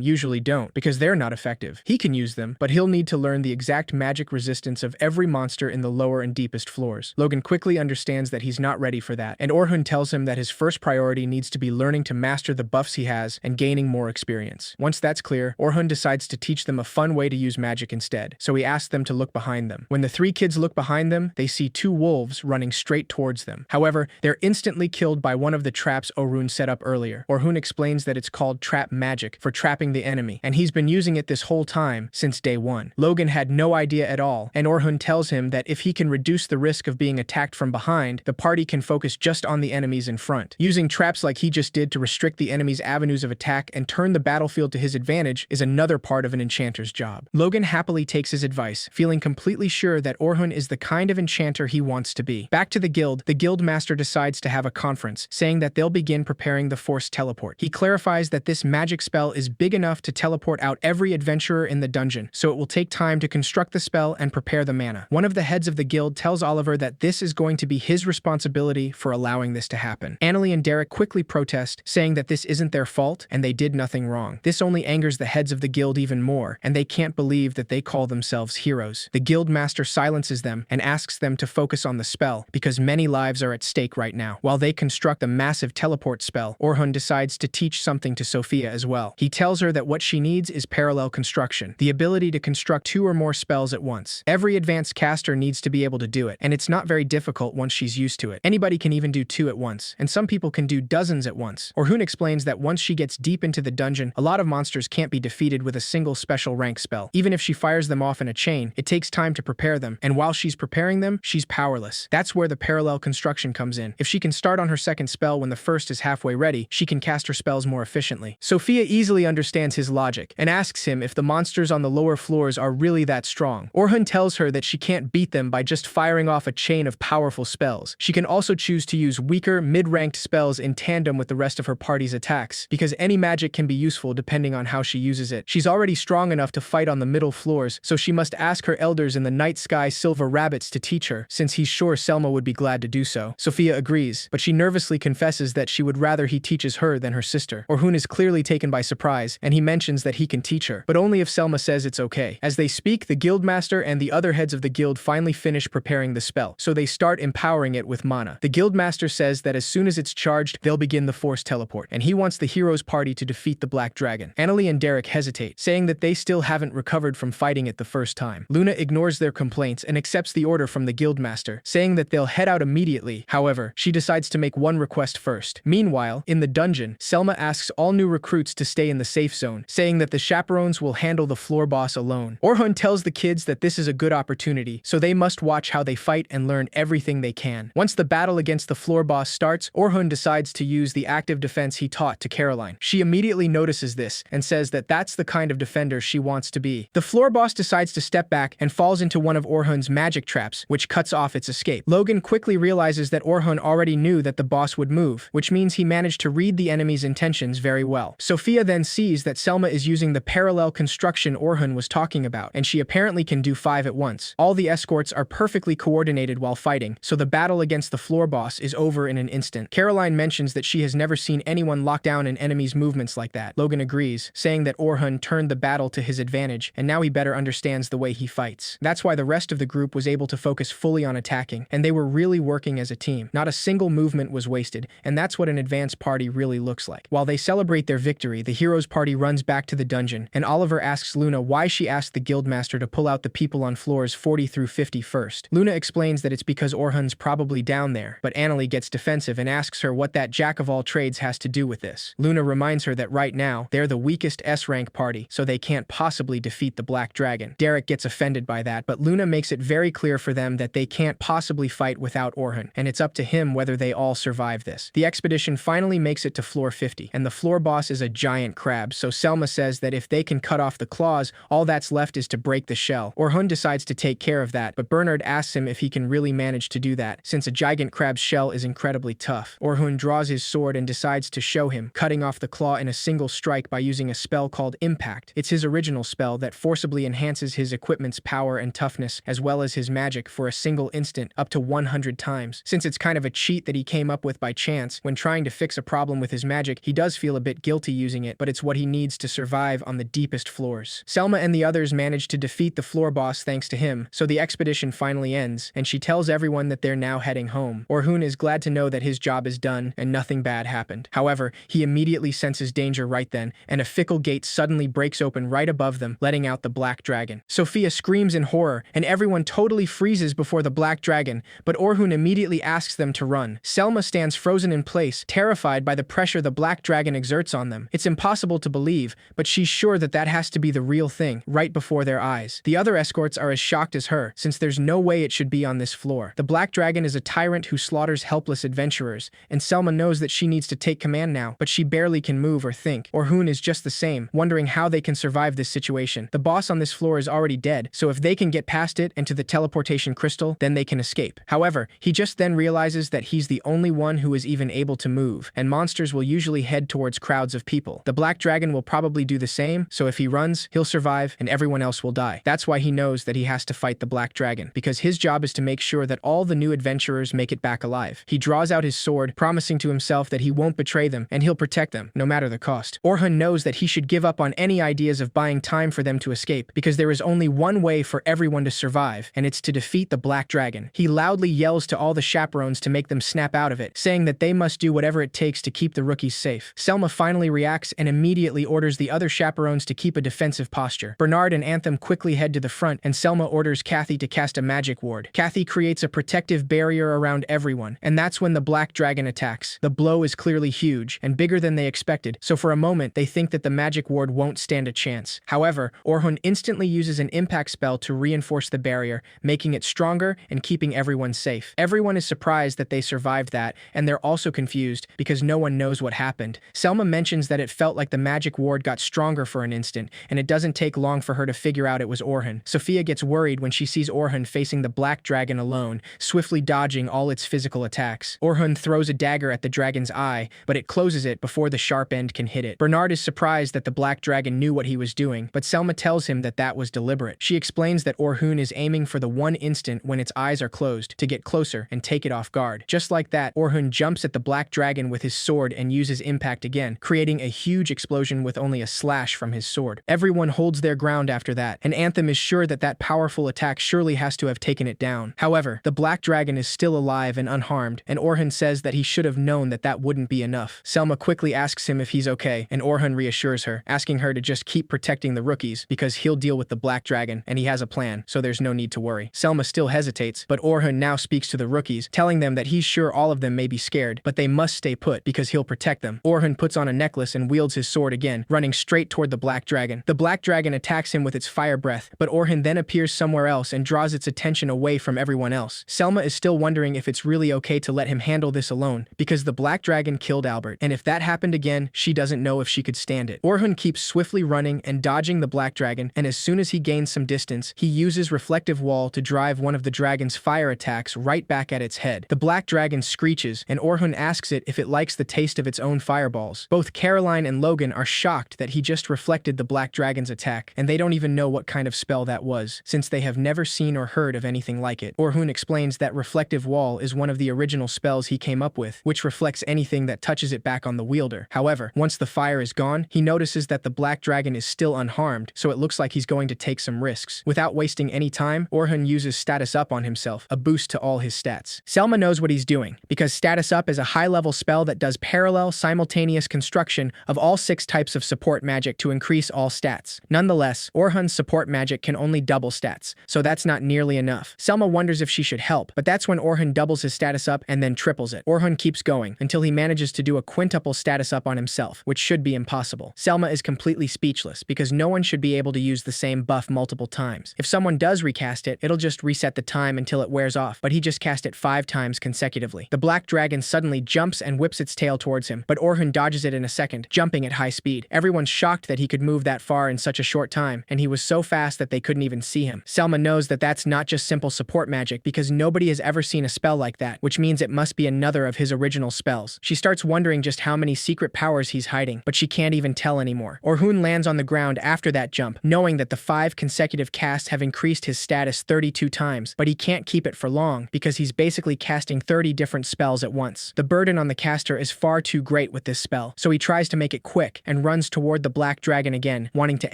usually don't, because they're not effective. He can use them, but he'll need to learn the exact magic resistance of every monster in the lower and deepest floors. Logan quickly understands that he's not ready for that, and Orhun tells him that his first priority needs to be learning to master the buffs he has and gaining more experience. Once that's clear, Orhun decides to teach them a fun way to use magic instead, so he asks them to look behind them. When the three kids look behind them, they see two wolves running straight towards them. However, they're instantly killed by one of the traps Orhun set up earlier. Orhun explains that it's called trap magic for trapping the enemy, and he's been using it this whole time since day one. Logan had no idea at all, and Orhun tells him that if he can reduce the risk of being attacked from behind, the party can focus just on the enemies in front. Using traps like he just did to restrict the enemy's avenues of attack and turn the battlefield to his advantage is another part of an enchanter's job. Logan happily takes his advice, feeling completely sure that Orhun is the kind of enchanter he wants to be. Back to the guild master decides to have a conference, saying that they'll begin preparing the forced teleport. He clarifies that this magic spell is big enough to teleport out every adventurer in the dungeon, so it will take time to construct the spell and prepare the mana. One of the heads of the guild tells Oliver that this is going to be his responsibility for allowing this to happen. Annalie and Derek quickly protest, saying that this isn't their fault and they did nothing wrong. This only angers the heads of the guild even more, and they can't believe that they call themselves heroes. The guild master silences them and asks them to focus on the spell, because many lives are at stake right now. While they construct the massive teleport spell, Orhun decides to teach something to Sophia as well. He tells her that what she needs is parallel construction, the ability to construct 2 or more spells at once. Every advanced caster needs to be able to do it, and it's not very difficult once she's used to it. Anybody can even do 2 at once, and some people can do dozens at once. Orhun explains that once she gets deep into the dungeon, a lot of monsters can't be defeated with a single special rank spell. Even if she fires them off in a chain, it takes time to prepare them, and while she's preparing them, she's powerless. That's where the parallel construction comes in. If she can start on her second spell when the first is halfway ready, she can cast her spells more efficiently. Sophia easily understands his logic, and asks him if the monsters on the lower floors are really that strong. Orhun tells her that she can't beat them by just firing off a chain of powerful spells. She can also choose to use weaker, mid-ranked spells in tandem with the rest of her party's attacks, because any magic can be useful depending on how she uses it. She's already strong enough to fight on the middle floors, so she must ask her elders in the night sky silver rabbits to teach her, since he's sure Selma would be glad to do so. Sophia agrees, but she nervously confesses that she would rather he teaches her than her sister. Orhun is clearly taken by surprise, and he mentions that he can teach her, but only if Selma says it's okay. As they speak, the guildmaster and the other heads of the guild finally finish preparing the spell, so they start empowering it with mana. The guildmaster says that as soon as it's charged, they'll begin the forced teleport, and he wants the heroes' party to defeat the Black Dragon. Annalie and Derek hesitate, saying that they still haven't recovered from fighting it the first time. Luna ignores their complaints and accepts the order from the guildmaster, saying that they'll head out immediately. However, she decides to make one request first. Meanwhile, in the dungeon, Selma asks all new recruits to stay in the safe zone, saying that the chaperones will handle the floor boss alone. Orhun tells the kids that this is a good opportunity, so they must watch how they fight and learn everything they can. Once the battle against the floor boss starts, Orhun decides to use the active defense he taught to Caroline. She immediately notices this and says that that's the kind of defender she wants to be. The floor boss decides to step back and falls into one of Orhun's magic traps, which cuts off its escape. Logan quickly realizes that Orhun already knew that the boss would move, which means he managed to read the enemy's intentions very well. Sophia then sees that Selma is using the parallel construction Orhun was talking about, and she apparently can do 5 at once. All the escorts are perfectly coordinated while fighting, so the battle against the floor boss is over in an instant. Caroline mentions that she has never seen anyone lock down an enemy's movements like that. Logan agrees, saying that Orhun turned the battle to his advantage, and now he better understands the way he fights. That's why the rest of the group was able to focus fully on attacking, and they were really working as a team. Not a single movement was wasted, and that's what an advanced party really looks like. While they celebrate their victory, the heroes party runs back to the dungeon, and Oliver asks Luna why she asked the guildmaster to pull out the people on floors 40 through 50 first. Luna explains that it's because Orhun's probably down there, but Annalie gets defensive and asks her what that jack-of-all-trades has to do with this. Luna reminds her that right now, they're the weakest S-rank party, so they can't possibly defeat the Black Dragon. Derek gets offended by that, but Luna makes it very clear for them that they can't possibly fight without Orhun, and it's up to him whether they all survive this. The expedition finally makes it to floor 50, and the floor boss is a giant crab, so Selma says that if they can cut off the claws, all that's left is to break the shell. Orhun decides to take care of that, but Bernard asks him if he can really manage to do that, since a giant crab's shell is incredibly tough. Orhun draws his sword and decides to show him, cutting off the claw in a single strike by using a spell called Impact. It's his original original spell that forcibly enhances his equipment's power and toughness, as well as his magic for a single instant up to 100 times. Since it's kind of a cheat that he came up with by chance, when trying to fix a problem with his magic, he does feel a bit guilty using it, but it's what he needs to survive on the deepest floors. Selma and the others manage to defeat the floor boss thanks to him, so the expedition finally ends, and she tells everyone that they're now heading home. Orhun is glad to know that his job is done and nothing bad happened. However, he immediately senses danger right then, and a fickle gate suddenly breaks open right above them, letting out the black dragon. Sophia screams in horror, and everyone totally freezes before the black dragon, but Orhun immediately asks them to run. Selma stands frozen in place, terrified by the pressure the black dragon exerts on them. It's impossible to believe, but she's sure that that has to be the real thing, right before their eyes. The other escorts are as shocked as her, since there's no way it should be on this floor. The black dragon is a tyrant who slaughters helpless adventurers, and Selma knows that she needs to take command now, but she barely can move or think. Orhun is just the same, wondering how they can survive this situation. The boss on this floor is already dead, so if they can get past it and to the teleportation crystal, then they can escape. However, he just then realizes that he's the only one who is even able to move, and monsters will usually head towards crowds of people. The black dragon will probably do the same, so if he runs, he'll survive and everyone else will die. That's why he knows that he has to fight the black dragon, because his job is to make sure that all the new adventurers make it back alive. He draws out his sword, promising to himself that he won't betray them and he'll protect them, no matter the cost. Orhun knows that he should give up on any ideas of buying time for them to escape, because there is only one way for everyone to survive, and it's to defeat the black dragon. He loudly yells to all the chaperones to make them snap out of it, saying that they must do whatever it takes to keep the rookies safe. Selma finally reacts and immediately orders the other chaperones to keep a defensive posture. Bernard and Anthem quickly head to the front, and Selma orders Kathy to cast a magic ward. Kathy creates a protective barrier around everyone, and that's when the black dragon attacks. The blow is clearly huge and bigger than they expected, so for a moment they think that the magic ward won't stand a chance. However, Orhun instantly uses an impact spell to reinforce the barrier, making it stronger and keeping everyone safe. Everyone is surprised that they survived that, and they're also confused because no one knows what happened. Selma mentions that it felt like the magic ward got stronger for an instant, and it doesn't take long for her to figure out it was Orhun. Sophia gets worried when she sees Orhun facing the black dragon alone, swiftly dodging all its physical attacks. Orhun throws a dagger at the dragon's eye, but it closes it before the sharp end can hit it. Bernard is surprised that the black dragon knew what he was doing, but Selma tells him that that was deliberate. She explains that Orhun is aiming for the one instant when its eyes are closed to get closer and take it off guard. Just like that, Orhun jumps at the black dragon with his sword and uses impact again, creating a huge explosion with only a slash from his sword. Everyone holds their ground after that, and Anthem is sure that that powerful attack surely has to have taken it down. However, the black dragon is still alive and unharmed, and Orhun says that he should have known that that wouldn't be enough. Selma quickly asks him if he's okay, and Orhun reassures her, asking her to just keep protecting the rookies because he'll deal with the black dragon and he has a plan, so there's no need to worry. Selma still hesitates, but Orhun now speaks to the rookies, telling them that he's sure all of them may be scared, but they must stay put because he'll protect them. Orhun puts on a necklace and wields his sword again, running straight toward the black dragon. The black dragon attacks him with its fire breath, but Orhun then appears somewhere else and draws its attention away from everyone else. Selma is still wondering if it's really okay to let him handle this alone, because the black dragon killed Albert, and if that happened again, she doesn't know if she could stand it. Orhun keeps swiftly running and dodging the black dragon, and as soon as he gains some distance, he uses reflective wall to drive one of the dragon's fire attacks right back at its head. The black dragon screeches, and Orhun asks it if it likes the taste of its own fireballs. Both Caroline and Logan are shocked that he just reflected the black dragon's attack, and they don't even know what kind of spell that was, since they have never seen or heard of anything like it. Orhun explains that reflective wall is one of the original spells he came up with, which reflects anything that touches it back on the wielder. However, once the fire is gone, he notices that the black dragon is still unharmed, so it looks like he's going to take some risks. Without wasting any time, Orhun uses status up on himself, a boost to all his stats. Selma knows what he's doing, because status up is a high-level spell that does parallel, simultaneous construction of all 6 types of support magic to increase all stats. Nonetheless, Orhun's support magic can only double stats, so that's not nearly enough. Selma wonders if she should help, but that's when Orhun doubles his status up and then triples it. Orhun keeps going until he manages to do a quintuple status up on himself, which should be impossible. Selma is completely speechless, because no one should be able to use the same buff multiple times. If someone does recast it, it'll just reset the time until it wears off, but he just cast it 5 times consecutively. The black dragon suddenly jumps and whips its tail towards him, but Orhun dodges it in a second, jumping at high speed. Everyone's shocked that he could move that far in such a short time, and he was so fast that they couldn't even see him. Selma knows that that's not just simple support magic, because nobody has ever seen a spell like that, which means it must be another of his original spells. She starts wondering just how many secret powers he's hiding, but she can't even tell anymore. Orhun lands on the ground after that jump, knowing that the 5 consecutive casts have increased his status 32 times, but he can't keep it for long because he's basically casting 30 different spells at once. The burden on the caster is far too great with this spell, so he tries to make it quick and runs toward the black dragon again, wanting to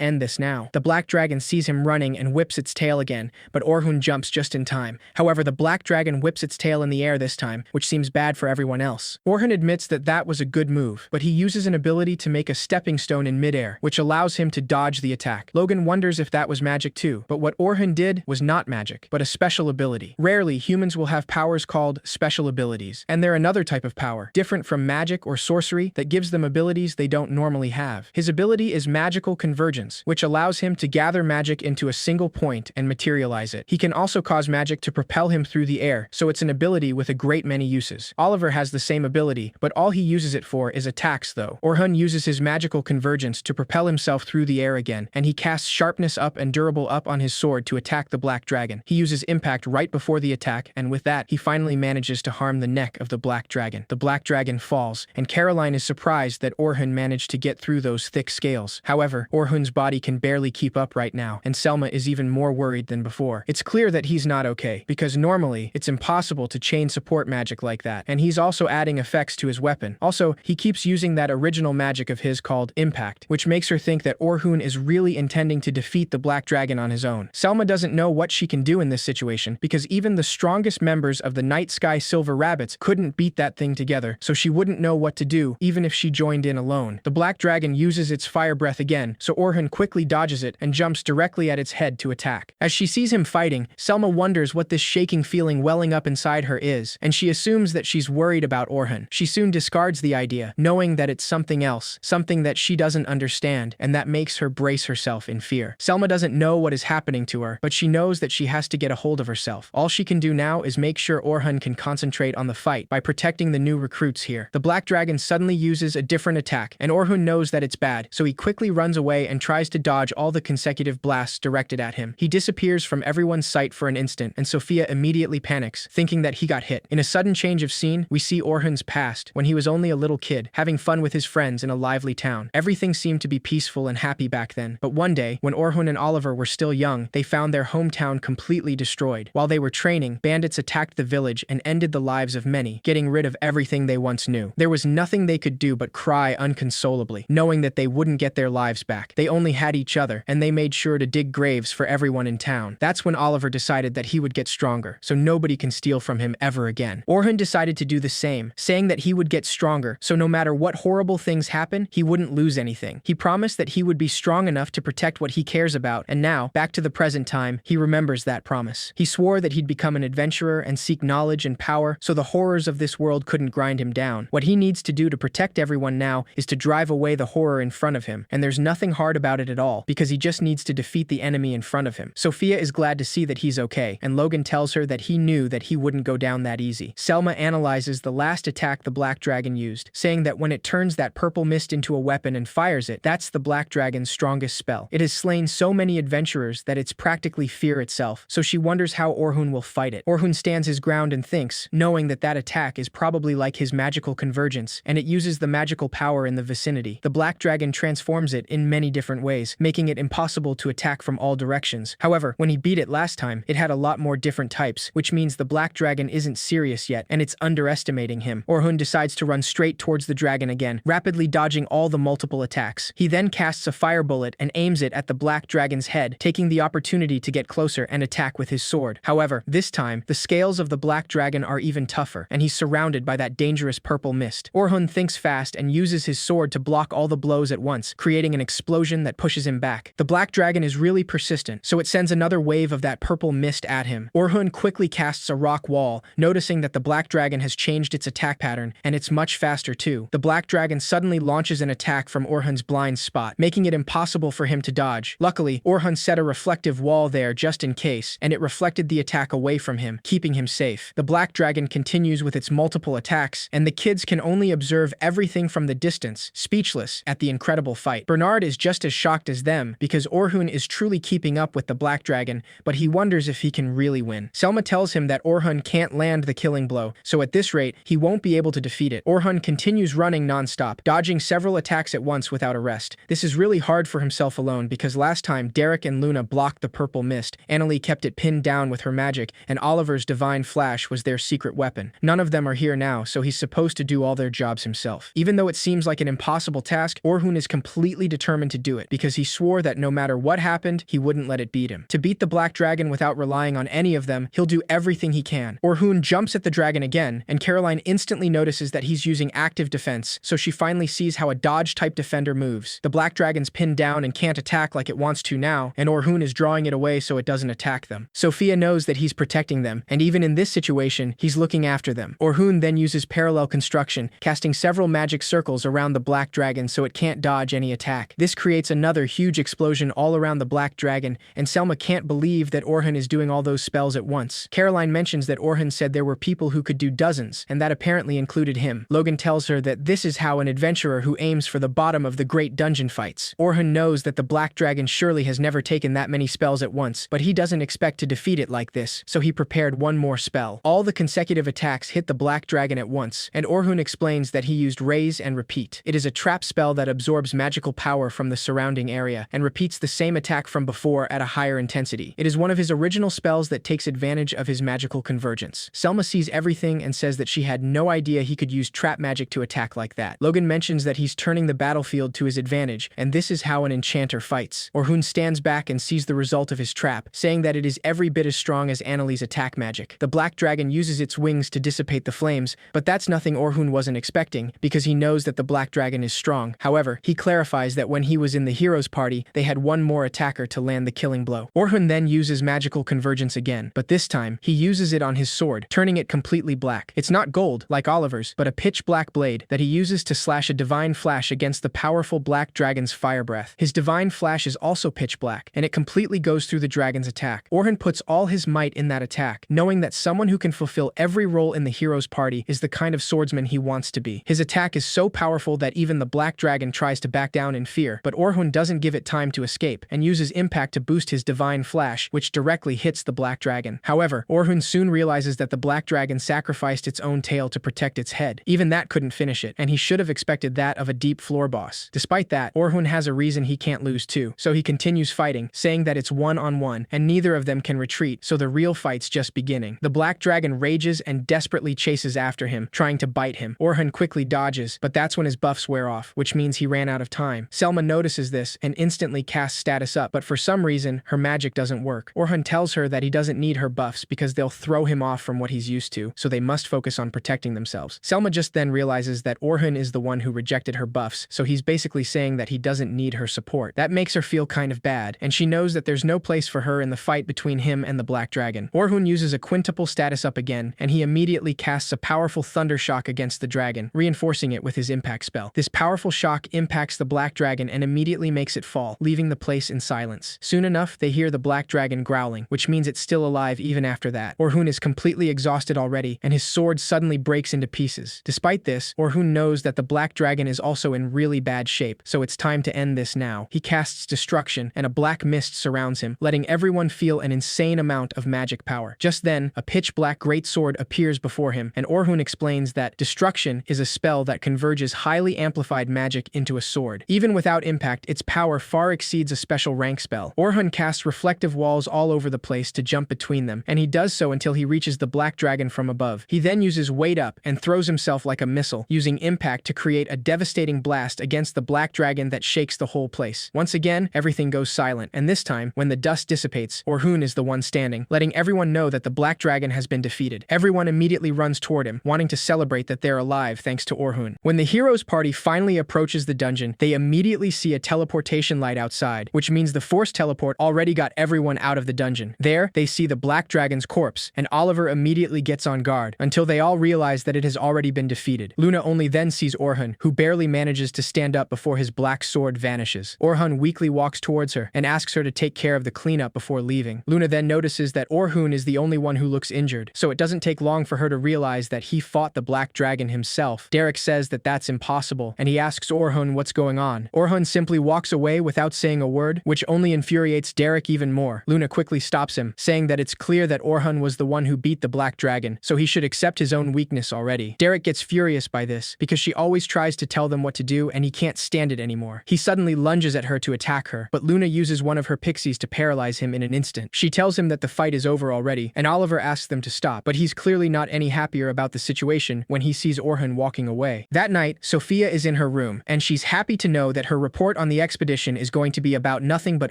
end this now. The black dragon sees him running and whips its tail again, but Orhun jumps just in time. However, the black dragon whips its tail in the air this time, which seems bad for everyone else. Orhun admits that that was a good move, but he uses an ability to make a stepping stone in midair, which allows him to dodge the attack. Logan wonders if that was magic too, but what Orhun did was not magic, but a special ability. Rarely, humans will have powers called special abilities, and they're another type of power, different from magic or sorcery, that gives them abilities they don't normally have. His ability is magical convergence, which allows him to gather magic into a single point and materialize it. He can also cause magic to propel him through the air, so it's an ability with a great many uses. Oliver has the same ability, but all he uses it for is attacks though. Orhun uses his magical convergence to propel himself through the air again, and he casts sharpness up and durable up on his sword to attack the black dragon. He uses impact right before the attack, and with that, he finally manages to harm the neck of the black dragon. The black dragon falls, and Caroline is surprised that Orhun managed to get through those thick scales. However, Orhun's body can barely keep up right now, and Selma is even more worried than before. It's clear that he's not okay, because normally, it's impossible to chain support magic like that, and he's also adding effects to his weapon. Also, he keeps using that original magic of his called impact, which makes her think that Orhun is really intending to defeat the black dragon on his own. Selma doesn't know what she can do in this situation, because even the strongest members of the Night Sky Silver Rabbits couldn't beat that thing together, so she wouldn't know what to do, even if she joined in alone. The black dragon uses its fire breath again, so Orhun quickly dodges it and jumps directly at its head to attack. As she sees him fighting, Selma wonders what this shaking feeling welling up inside her is, and she assumes that she's worried about Orhun. She soon discards the idea, knowing that it's something else, something that she doesn't understand, and that makes her brace herself in fear. Selma doesn't know what is happening to her, but she knows that she has to get a hold of herself. All she can do now is make sure Orhun can concentrate on the fight by protecting the new recruits here. The black dragon suddenly uses a different attack, and Orhun knows that it's bad, so he quickly runs away and tries to dodge all the consecutive blasts directed at him. He disappears from everyone's sight for an instant, and Sophia immediately panics, thinking that he got hit. In a sudden change of scene, we see Orhun's past, when he was only a little kid, having fun with his friends in a lively town. Everything seemed to be peaceful and happy back then, but one day, when Orhun and Oliver were still young, they found their hometown completely destroyed. While they were training, bandits attacked the village and ended the lives of many, getting rid of everything they once knew. There was nothing they could do but cry unconsolably, knowing that they wouldn't get their lives back. They only had each other, and they made sure to dig graves for everyone in town. That's when Oliver decided that he would get stronger, so nobody can steal from him ever again. Orhun decided to do the same, saying that he would get stronger, so no matter what horrible things happen, he wouldn't lose anything. He promised that he would be strong enough to protect what he cares about, and now, back to the present time, he remembers that promise. He swore that he'd become an adventurer and seek knowledge and power, so the horrors of this world couldn't grind him down. What he needs to do to protect everyone now is to drive away the horror in front of him, and there's nothing hard about it at all, because he just needs to defeat the enemy in front of him. Sophia is glad to see that he's okay, and Logan tells her that he knew that he wouldn't go down that easy. Selma analyzes the last attack the black dragon used, saying that when it turns that purple mist into a weapon and fires it, that's the black dragon's strongest spell. It has slain so many adventurers that it's practically fear itself, so she wonders how Orhun will fight it. Orhun stands his ground and thinks, knowing that that attack is probably like his magical convergence, and it uses the magical power in the vicinity. The black dragon transforms it in many different ways, making it impossible to attack from all directions. However, when he beat it last time, it had a lot more different types, which means the black dragon isn't serious yet, and it's underestimating him. Orhun decides to run straight towards the dragon again, rapidly dodging all the multiple attacks. He then casts a fire bullet and aims it at the black dragon's head, taking the opportunity to get closer and attack with his sword. However, this time, the scales of the black dragon are even tougher, and he's surrounded by that dangerous purple mist. Orhun thinks fast and uses his sword to block all the blows at once, creating an explosion that pushes him back. The black dragon is really persistent, so it sends another wave of that purple mist at him. Orhun quickly casts a rock wall, noticing that the black dragon has changed its attack pattern, and it's much faster too. The black dragon suddenly launches an attack from Orhun's blind spot, making it impossible for him to dodge. Luckily, Orhun set a reflective wall there just in case, and it reflected the attack away from him, keeping him safe. The black dragon continues with its multiple attacks, and the kids can only observe everything from the distance, speechless at the incredible fight. Bernard is just as shocked as them, because Orhun is truly keeping up with the black dragon, but he wonders if he can really win. Selma tells him that Orhun can't land the killing blow, so at this rate, he won't be able to defeat it. Orhun continues running non-stop, dodging several attacks at once without a rest. This is really hard for himself alone because last time Derek and Luna blocked the purple mist, Annalie kept it pinned down with her magic, and Oliver's divine flash was their secret weapon. None of them are here now, so he's supposed to do all their jobs himself. Even though it seems like an impossible task, Orhun is completely determined to do it because he swore that no matter what happened, he wouldn't let it beat him. To beat the Black Dragon without relying on any of them, he'll do everything he can. Orhun jumps at the dragon again, and Caroline instantly notices that he's using active defense, so she finally sees how a dodge-type defender moves. The Black Dragon's pinned down and can't attack like it wants to now, and Orhun is drawing it away so it doesn't attack them. Sophia knows that he's protecting them, and even in this situation, he's looking after them. Orhun then uses parallel construction, casting several magic circles around the Black Dragon so it can't dodge any attack. This creates another huge explosion all around the Black Dragon, and Selma can't believe that Orhun is doing all those spells at once. Caroline mentions that Orhun said there were people who could do dozens, and that apparently included him. Logan tells her that this is how an adventurer who aims for the bottom of the great dungeon fights. Orhun knows that the Black Dragon surely has never taken that many spells at once, but he doesn't expect to defeat it like this, so he prepared one more spell. All the consecutive attacks hit the Black Dragon at once, and Orhun explains that he used Raise and Repeat. It is a trap spell that absorbs magical power from the surrounding area and repeats the same attack from before at a higher intensity. It is one of his original spells that takes advantage of his magical convergence. Selma sees everything and says that she had no idea he could use trap magic to attack like that. Logan mentions that he's turning the battlefield to his advantage, and this is how an enchanter fights. Orhun stands back and sees the result of his trap, saying that it is every bit as strong as Annalie's attack magic. The Black Dragon uses its wings to dissipate the flames, but that's nothing Orhun wasn't expecting, because he knows that the Black Dragon is strong. However, he clarifies that when he was in the heroes' party, they had one more attacker to land the killing blow. Orhun then uses magical convergence again, but this time, he uses it on his sword, turning it completely black. It's not gold, like Oliver's, but a pitch-black blade that he uses to slash a divine flash against the powerful Black Dragon's fire breath. His divine flash is also pitch black, and it completely goes through the dragon's attack. Orhun puts all his might in that attack, knowing that someone who can fulfill every role in the hero's party is the kind of swordsman he wants to be. His attack is so powerful that even the Black Dragon tries to back down in fear, but Orhun doesn't give it time to escape, and uses impact to boost his divine flash, which directly hits the Black Dragon. However, Orhun soon realizes that the Black Dragon sacrificed its own tail to protect its head. Even that couldn't finish it, and he should have expected that of a deep floor boss. Despite that, Orhun has a reason he can't lose too, so he continues fighting, saying that it's one-on-one, and neither of them can retreat, so the real fight's just beginning. The Black Dragon rages and desperately chases after him, trying to bite him. Orhun quickly dodges, but that's when his buffs wear off, which means he ran out of time. Selma notices this and instantly casts status up, but for some reason, her magic doesn't work. Orhun tells her that he doesn't need her buffs because they'll throw him off from what he's used to, so they must focus on protecting themselves. Selma just then realizes that Orhun is the one who rejected her buffs, so he's basically saying that he doesn't need her support. That makes her feel kind of bad, and she knows that there's no place for her in the fight between him and the Black Dragon. Orhun uses a quintuple status up again, and he immediately casts a powerful thunder shock against the dragon, reinforcing it with his impact spell. This powerful shock impacts the Black Dragon and immediately makes it fall, leaving the place in silence. Soon enough, they hear the Black Dragon growling, which means it's still alive even after that. Orhun is completely exhausted already, and his sword suddenly breaks into pieces. Despite this, Orhun knows that the Black Dragon is also in really bad shape, so it's time to end this now. He casts destruction, and a black mist surrounds him, letting everyone feel an insane amount of magic power. Just then, a pitch-black greatsword appears before him, and Orhun explains that destruction is a spell that converges highly amplified magic into a sword. Even without impact, its power far exceeds a special rank spell. Orhun casts reflective walls all over the place to jump between them, and he does so until he reaches the Black Dragon from above. He then uses Weight Up and throws himself like a missile, using impact to create a devastating blast against the Black Dragon that shakes the whole place. Once again, everything goes silent, and this time, when the dust dissipates, Orhun is the one standing, letting everyone know that the Black Dragon has been defeated. Everyone immediately runs toward him, wanting to celebrate that they're alive thanks to Orhun. When the heroes' party finally approaches the dungeon, they immediately see a teleportation light outside, which means the force teleport already got everyone out of the dungeon. There, they see the Black Dragon's corpse, and Oliver immediately gets on guard, until they all realize that it has already been defeated. Luna only then sees Orhun, who barely manages to stand up before his black sword vanishes. Orhun weakly walks towards her and asks her to take care of the cleanup before leaving. Luna then notices that Orhun is the only one who looks injured, so it doesn't take long for her to realize that he fought the Black Dragon himself. Derek says that that's impossible, and he asks Orhun what's going on. Orhun simply walks away without saying a word, which only infuriates Derek even more. Luna quickly stops him, saying that it's clear that Orhun was the one who beat the Black Dragon, so he should accept his own weakness already. Derek gets furious by this, because she always tries to tell them what to do and he can't stand it anymore. He suddenly suddenly lunges at her to attack her, but Luna uses one of her pixies to paralyze him in an instant. She tells him that the fight is over already, and Oliver asks them to stop, but he's clearly not any happier about the situation when he sees Orhun walking away. That night, Sophia is in her room, and she's happy to know that her report on the expedition is going to be about nothing but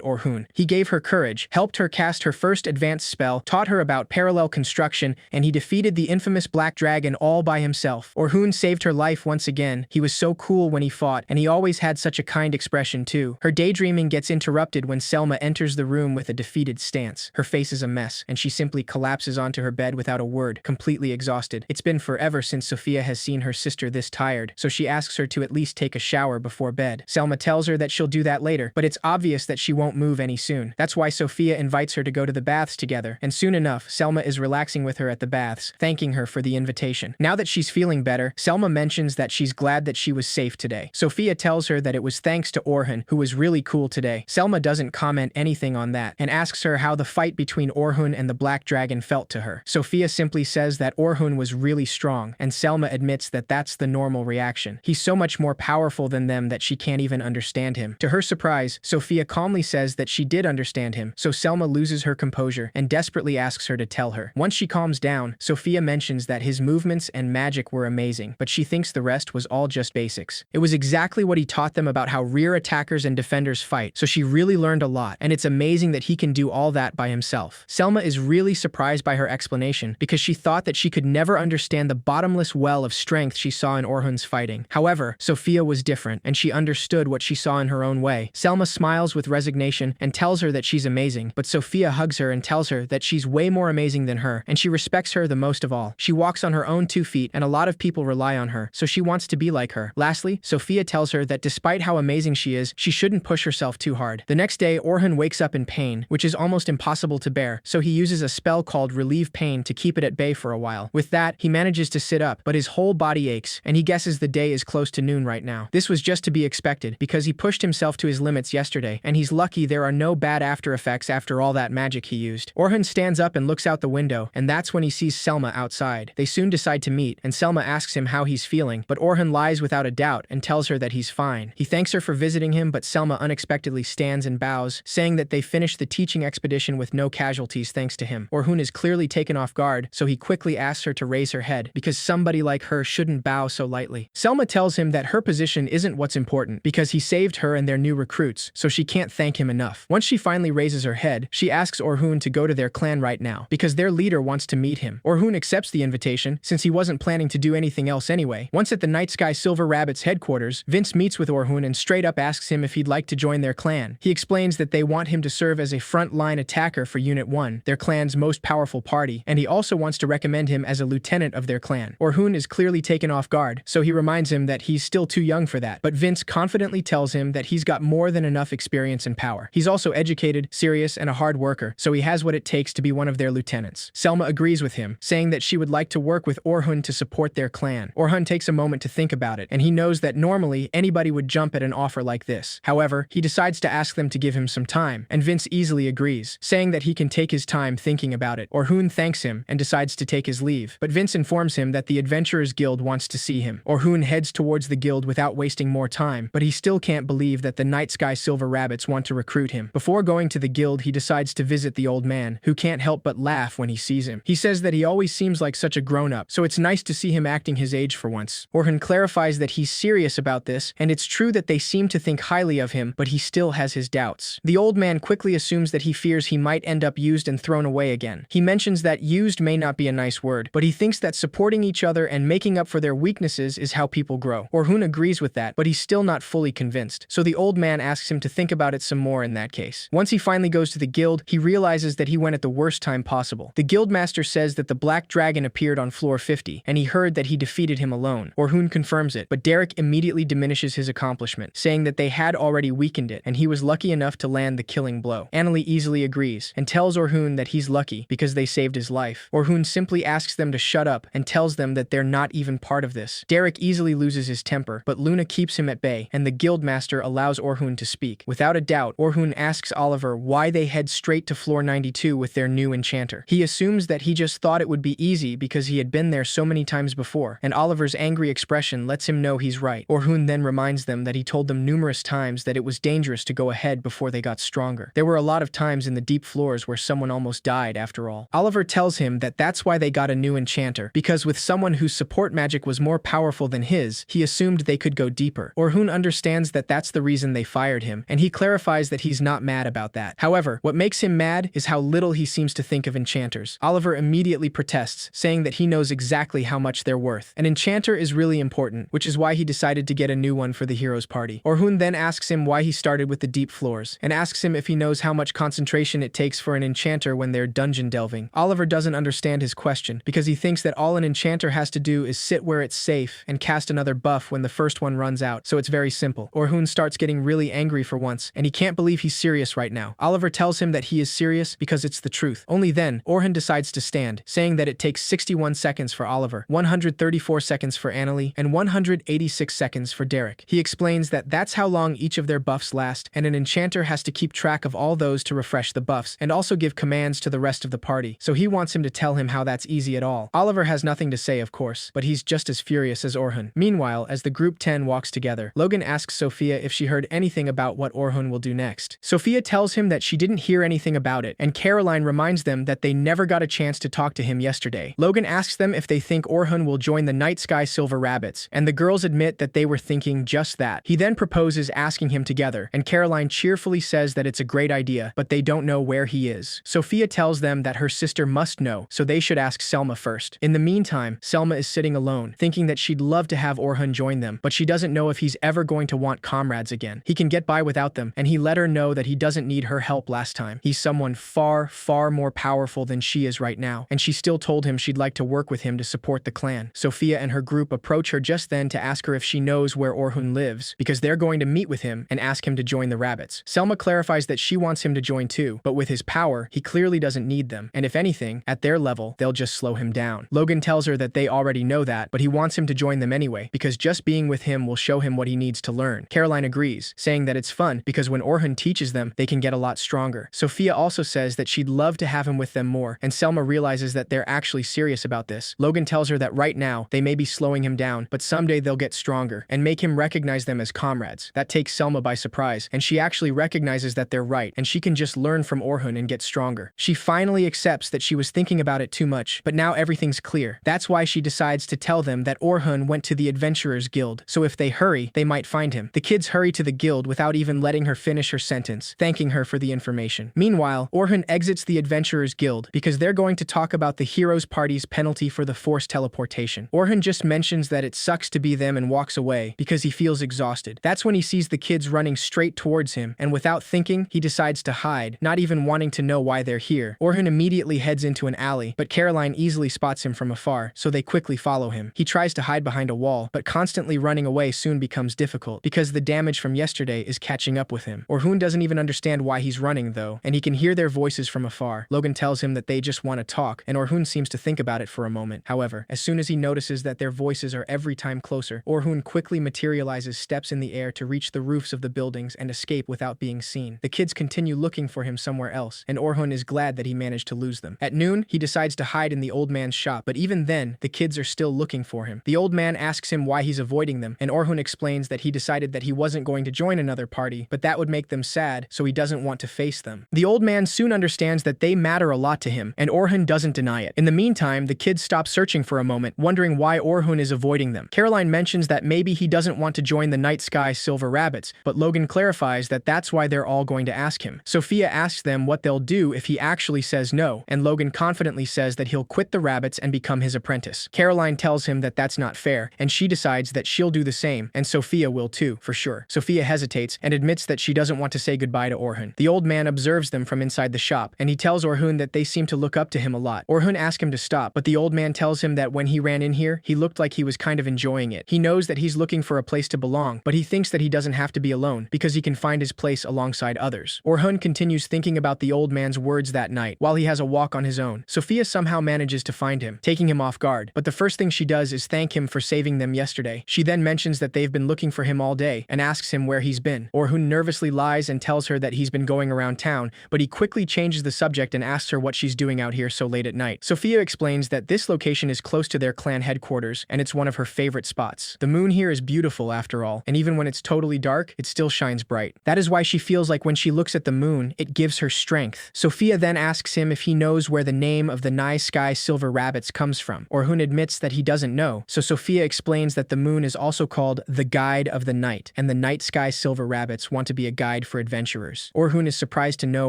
Orhun. He gave her courage, helped her cast her first advanced spell, taught her about parallel construction, and he defeated the infamous Black Dragon all by himself. Orhun saved her life once again. He was so cool when he fought, and he always had such a kind expression too. Her daydreaming gets interrupted when Selma enters the room with a defeated stance. Her face is a mess, and she simply collapses onto her bed without a word, completely exhausted. It's been forever since Sophia has seen her sister this tired, so she asks her to at least take a shower before bed. Selma tells her that she'll do that later, but it's obvious that she won't move any soon. That's why Sophia invites her to go to the baths together, and soon enough, Selma is relaxing with her at the baths, thanking her for the invitation. Now that she's feeling better, Selma mentions that she's glad that she was safe today. Sophia tells her that it was thanks to Orhun, who was really cool today. Selma doesn't comment anything on that, and asks her how the fight between Orhun and the Black Dragon felt to her. Sophia simply says that Orhun was really strong, and Selma admits that that's the normal reaction. He's so much more powerful than them that she can't even understand him. To her surprise, Sophia calmly says that she did understand him, so Selma loses her composure and desperately asks her to tell her. Once she calms down, Sophia mentions that his movements and magic were amazing, but she thinks the rest was all just basics. It was exactly what he taught them about how rear attackers and defenders fight, so she really learned a lot, and it's amazing that he can do all that by himself. Selma is really surprised by her explanation because she thought that she could never understand the bottomless well of strength she saw in Orhun's fighting. However, Sophia was different, and she understood what she saw in her own way. Selma smiles with resignation and tells her that she's amazing, but Sophia hugs her and tells her that she's way more amazing than her, and she respects her the most of all. She walks on her own 2 feet, and a lot of people rely on her, so she wants to be like her. Lastly, Sophia tells her that despite how amazing she is, she shouldn't push herself too hard. The next day, Orhun wakes up in pain, which is almost impossible to bear, so he uses a spell called Relieve Pain to keep it at bay for a while. With that, he manages to sit up, but his whole body aches, and he guesses the day is close to noon right now. This was just to be expected, because he pushed himself to his limits yesterday, and he's lucky there are no bad after effects after all that magic he used. Orhun stands up and looks out the window, and that's when he sees Selma outside. They soon decide to meet, and Selma asks him how he's feeling, but Orhun lies without a doubt and tells her that he's fine. He thanks her for visiting him, but Selma unexpectedly stands and bows, saying that they finished the teaching expedition with no casualties thanks to him. Orhun is clearly taken off guard, so he quickly asks her to raise her head, because somebody like her shouldn't bow so lightly. Selma tells him that her position isn't what's important, because he saved her and their new recruits, so she can't thank him enough. Once she finally raises her head, she asks Orhun to go to their clan right now, because their leader wants to meet him. Orhun accepts the invitation, since he wasn't planning to do anything else anyway. Once at the Night Sky Silver Rabbit's headquarters, Vince meets with Orhun and straight up asks him if he'd like to join their clan. He explains that they want him to serve as a front-line attacker for Unit 1, their clan's most powerful party, and he also wants to recommend him as a lieutenant of their clan. Orhun is clearly taken off guard, so he reminds him that he's still too young for that, but Vince confidently tells him that he's got more than enough experience and power. He's also educated, serious, and a hard worker, so he has what it takes to be one of their lieutenants. Selma agrees with him, saying that she would like to work with Orhun to support their clan. Orhun takes a moment to think about it, and he knows that normally anybody would jump at an offer like this. However, he decides to ask them to give him some time, and Vince easily agrees, saying that he can take his time thinking about it. Orhun thanks him and decides to take his leave, but Vince informs him that the Adventurers Guild wants to see him. Orhun heads towards the guild without wasting more time, but he still can't believe that the Night Sky Silver Rabbits want to recruit him. Before going to the guild, he decides to visit the old man, who can't help but laugh when he sees him. He says that he always seems like such a grown-up, so it's nice to see him acting his age for once. Orhun clarifies that he's serious about this, and it's true that they seem to think highly of him, but he still has his doubts. The old man quickly assumes that he fears he might end up used and thrown away again. He mentions that used may not be a nice word, but he thinks that supporting each other and making up for their weaknesses is how people grow. Orhun agrees with that, but he's still not fully convinced, so the old man asks him to think about it some more in that case. Once he finally goes to the guild, he realizes that he went at the worst time possible. The guildmaster says that the Black Dragon appeared on floor 50, and he heard that he defeated him alone. Orhun confirms it, but Derek immediately diminishes his accomplishment, saying that they had already weakened it, and he was lucky enough to land the killing blow. Annalie easily agrees, and tells Orhun that he's lucky because they saved his life. Orhun simply asks them to shut up and tells them that they're not even part of this. Derek easily loses his temper, but Luna keeps him at bay, and the guildmaster allows Orhun to speak. Without a doubt, Orhun asks Oliver why they head straight to floor 92 with their new enchanter. He assumes that he just thought it would be easy because he had been there so many times before, and Oliver's angry expression lets him know he's right. Orhun then reminds them that he told them numerous numerous times that it was dangerous to go ahead before they got stronger. There were a lot of times in the deep floors where someone almost died after all. Oliver tells him that that's why they got a new enchanter, because with someone whose support magic was more powerful than his, he assumed they could go deeper. Orhun understands that that's the reason they fired him, and he clarifies that he's not mad about that. However, what makes him mad is how little he seems to think of enchanters. Oliver immediately protests, saying that he knows exactly how much they're worth. An enchanter is really important, which is why he decided to get a new one for the hero's party. Orhun then asks him why he started with the deep floors, and asks him if he knows how much concentration it takes for an enchanter when they're dungeon delving. Oliver doesn't understand his question, because he thinks that all an enchanter has to do is sit where it's safe and cast another buff when the first one runs out, so it's very simple. Orhun starts getting really angry for once, and he can't believe he's serious right now. Oliver tells him that he is serious because it's the truth. Only then, Orhun decides to stand, saying that it takes 61 seconds for Oliver, 134 seconds for Annalie, and 186 seconds for Derek. He explains that that's how long each of their buffs last, and an enchanter has to keep track of all those to refresh the buffs, and also give commands to the rest of the party, so he wants him to tell him how that's easy at all. Oliver has nothing to say, of course, but he's just as furious as Orhun. Meanwhile, as the group 10 walks together, Logan asks Sophia if she heard anything about what Orhun will do next. Sophia tells him that she didn't hear anything about it, and Caroline reminds them that they never got a chance to talk to him yesterday. Logan asks them if they think Orhun will join the Night Sky Silver Rabbits, and the girls admit that they were thinking just that. He then proposes asking him together, and Caroline cheerfully says that it's a great idea, but they don't know where he is. Sophia tells them that her sister must know, so they should ask Selma first. In the meantime, Selma is sitting alone, thinking that she'd love to have Orhun join them, but she doesn't know if he's ever going to want comrades again. He can get by without them, and he let her know that he doesn't need her help last time. He's someone far, far more powerful than she is right now, and she still told him she'd like to work with him to support the clan. Sophia and her group approach her just then to ask her if she knows where Orhun lives, because they're going to meet with him and ask him to join the rabbits. Selma clarifies that she wants him to join too, but with his power, he clearly doesn't need them, and if anything, at their level, they'll just slow him down. Logan tells her that they already know that, but he wants him to join them anyway, because just being with him will show him what he needs to learn. Caroline agrees, saying that it's fun, because when Orhun teaches them, they can get a lot stronger. Sophia also says that she'd love to have him with them more, and Selma realizes that they're actually serious about this. Logan tells her that right now, they may be slowing him down, but someday they'll get stronger, and make him recognize them as comrades. That takes Selma by surprise, and she actually recognizes that they're right, and she can just learn from Orhun and get stronger. She finally accepts that she was thinking about it too much, but now everything's clear. That's why she decides to tell them that Orhun went to the Adventurers Guild, so if they hurry, they might find him. The kids hurry to the guild without even letting her finish her sentence, thanking her for the information. Meanwhile, Orhun exits the Adventurers Guild because they're going to talk about the heroes party's penalty for the forced teleportation. Orhun just mentions that it sucks to be them and walks away because he feels exhausted. That's when he sees the kids running straight towards him, and without thinking, he decides to hide, not even wanting to know why they're here. Orhun immediately heads into an alley, but Caroline easily spots him from afar, so they quickly follow him. He tries to hide behind a wall, but constantly running away soon becomes difficult because the damage from yesterday is catching up with him. Orhun doesn't even understand why he's running though, and he can hear their voices from afar. Logan tells him that they just want to talk, and Orhun seems to think about it for a moment. However, as soon as he notices that their voices are every time closer, Orhun quickly materializes steps in the air to reach the roofs of the buildings and escape without being seen. The kids continue looking for him somewhere else, and Orhun is glad that he managed to lose them. At noon, he decides to hide in the old man's shop, but even then, the kids are still looking for him. The old man asks him why he's avoiding them, and Orhun explains that he decided that he wasn't going to join another party, but that would make them sad, so he doesn't want to face them. The old man soon understands that they matter a lot to him, and Orhun doesn't deny it. In the meantime, the kids stop searching for a moment, wondering why Orhun is avoiding them. Caroline mentions that maybe he doesn't want to join the Night Sky Silver Rabbits, but Logan clarifies that that's why they're all going to ask him. Sophia asks them what they'll do if he actually says no, and Logan confidently says that he'll quit the rabbits and become his apprentice. Caroline tells him that that's not fair, and she decides that she'll do the same, and Sophia will too, for sure. Sophia hesitates and admits that she doesn't want to say goodbye to Orhun. The old man observes them from inside the shop, and he tells Orhun that they seem to look up to him a lot. Orhun asks him to stop, but the old man tells him that when he ran in here, he looked like he was kind of enjoying it. He knows that he's looking for a place to belong, but he thinks that he doesn't have to be alone because he can find his place alongside others. Orhun continues thinking about the old man's words that night while he has a walk on his own. Sophia somehow manages to find him, taking him off guard, but the first thing she does is thank him for saving them yesterday. She then mentions that they've been looking for him all day and asks him where he's been. Orhun nervously lies and tells her that he's been going around town, but he quickly changes the subject and asks her what she's doing out here so late at night. Sophia explains that this location is close to their clan headquarters and it's one of her favorite spots. The moon here is beautiful after all, and even when it's totally dark, it still shines bright. That is why she feels like when she looks at the moon, it gives her strength. Sophia then asks him if he knows where the name of the night sky silver rabbits comes from. Orhun admits that he doesn't know, so Sophia explains that the moon is also called the guide of the night, and the night sky silver rabbits want to be a guide for adventurers. Orhun is surprised to know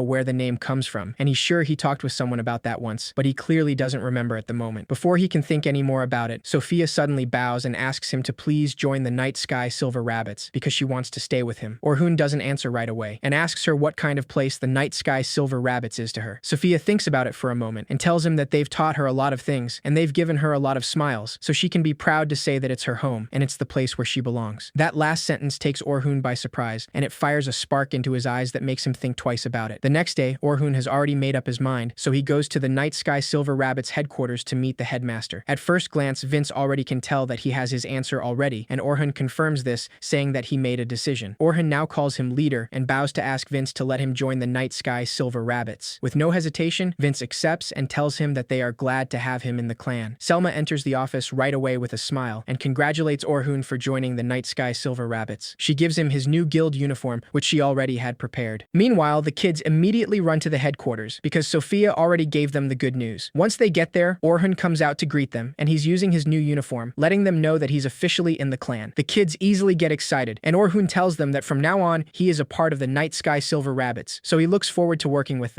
where the name comes from, and he's sure he talked with someone about that once, but he clearly doesn't remember at the moment. Before he can think any more about it, Sophia suddenly bows and asks him to please join the night sky silver rabbits because she wants to stay with him. Orhun doesn't answer right away and asks her what kind of place the night sky silver rabbits is to her. Sophia thinks about it for a moment and tells him that they've taught her a lot of things and they've given her a lot of smiles, so she can be proud to say that it's her home and it's the place where she belongs. That last sentence takes Orhun by surprise, and it fires a spark into his eyes that makes him think twice about it. The next day, Orhun has already made up his mind, so he goes to the Night Sky Silver Rabbit's headquarters to meet the headmaster. At first glance, Vince already can tell that he has his answer already, and Orhun confirms this, saying that he made a decision. Orhun now calls him leader and bows to ask Vince to let him join the Night Sky Silver Rabbits. With no hesitation, Vince accepts and tells him that they are glad to have him in the clan. Selma enters the office right away with a smile and congratulates Orhun for joining the Night Sky Silver Rabbits. She gives him his new guild uniform, which she already had prepared. Meanwhile, the kids immediately run to the headquarters because Sophia already gave them the good news. Once they get there, Orhun comes out to greet them, and he's using his new uniform, letting them know that he's officially in the clan. The kids easily get excited, and Orhun tells them that from now on, he is a part of the Night Sky Silver Rabbits, so he looks forward to working with them.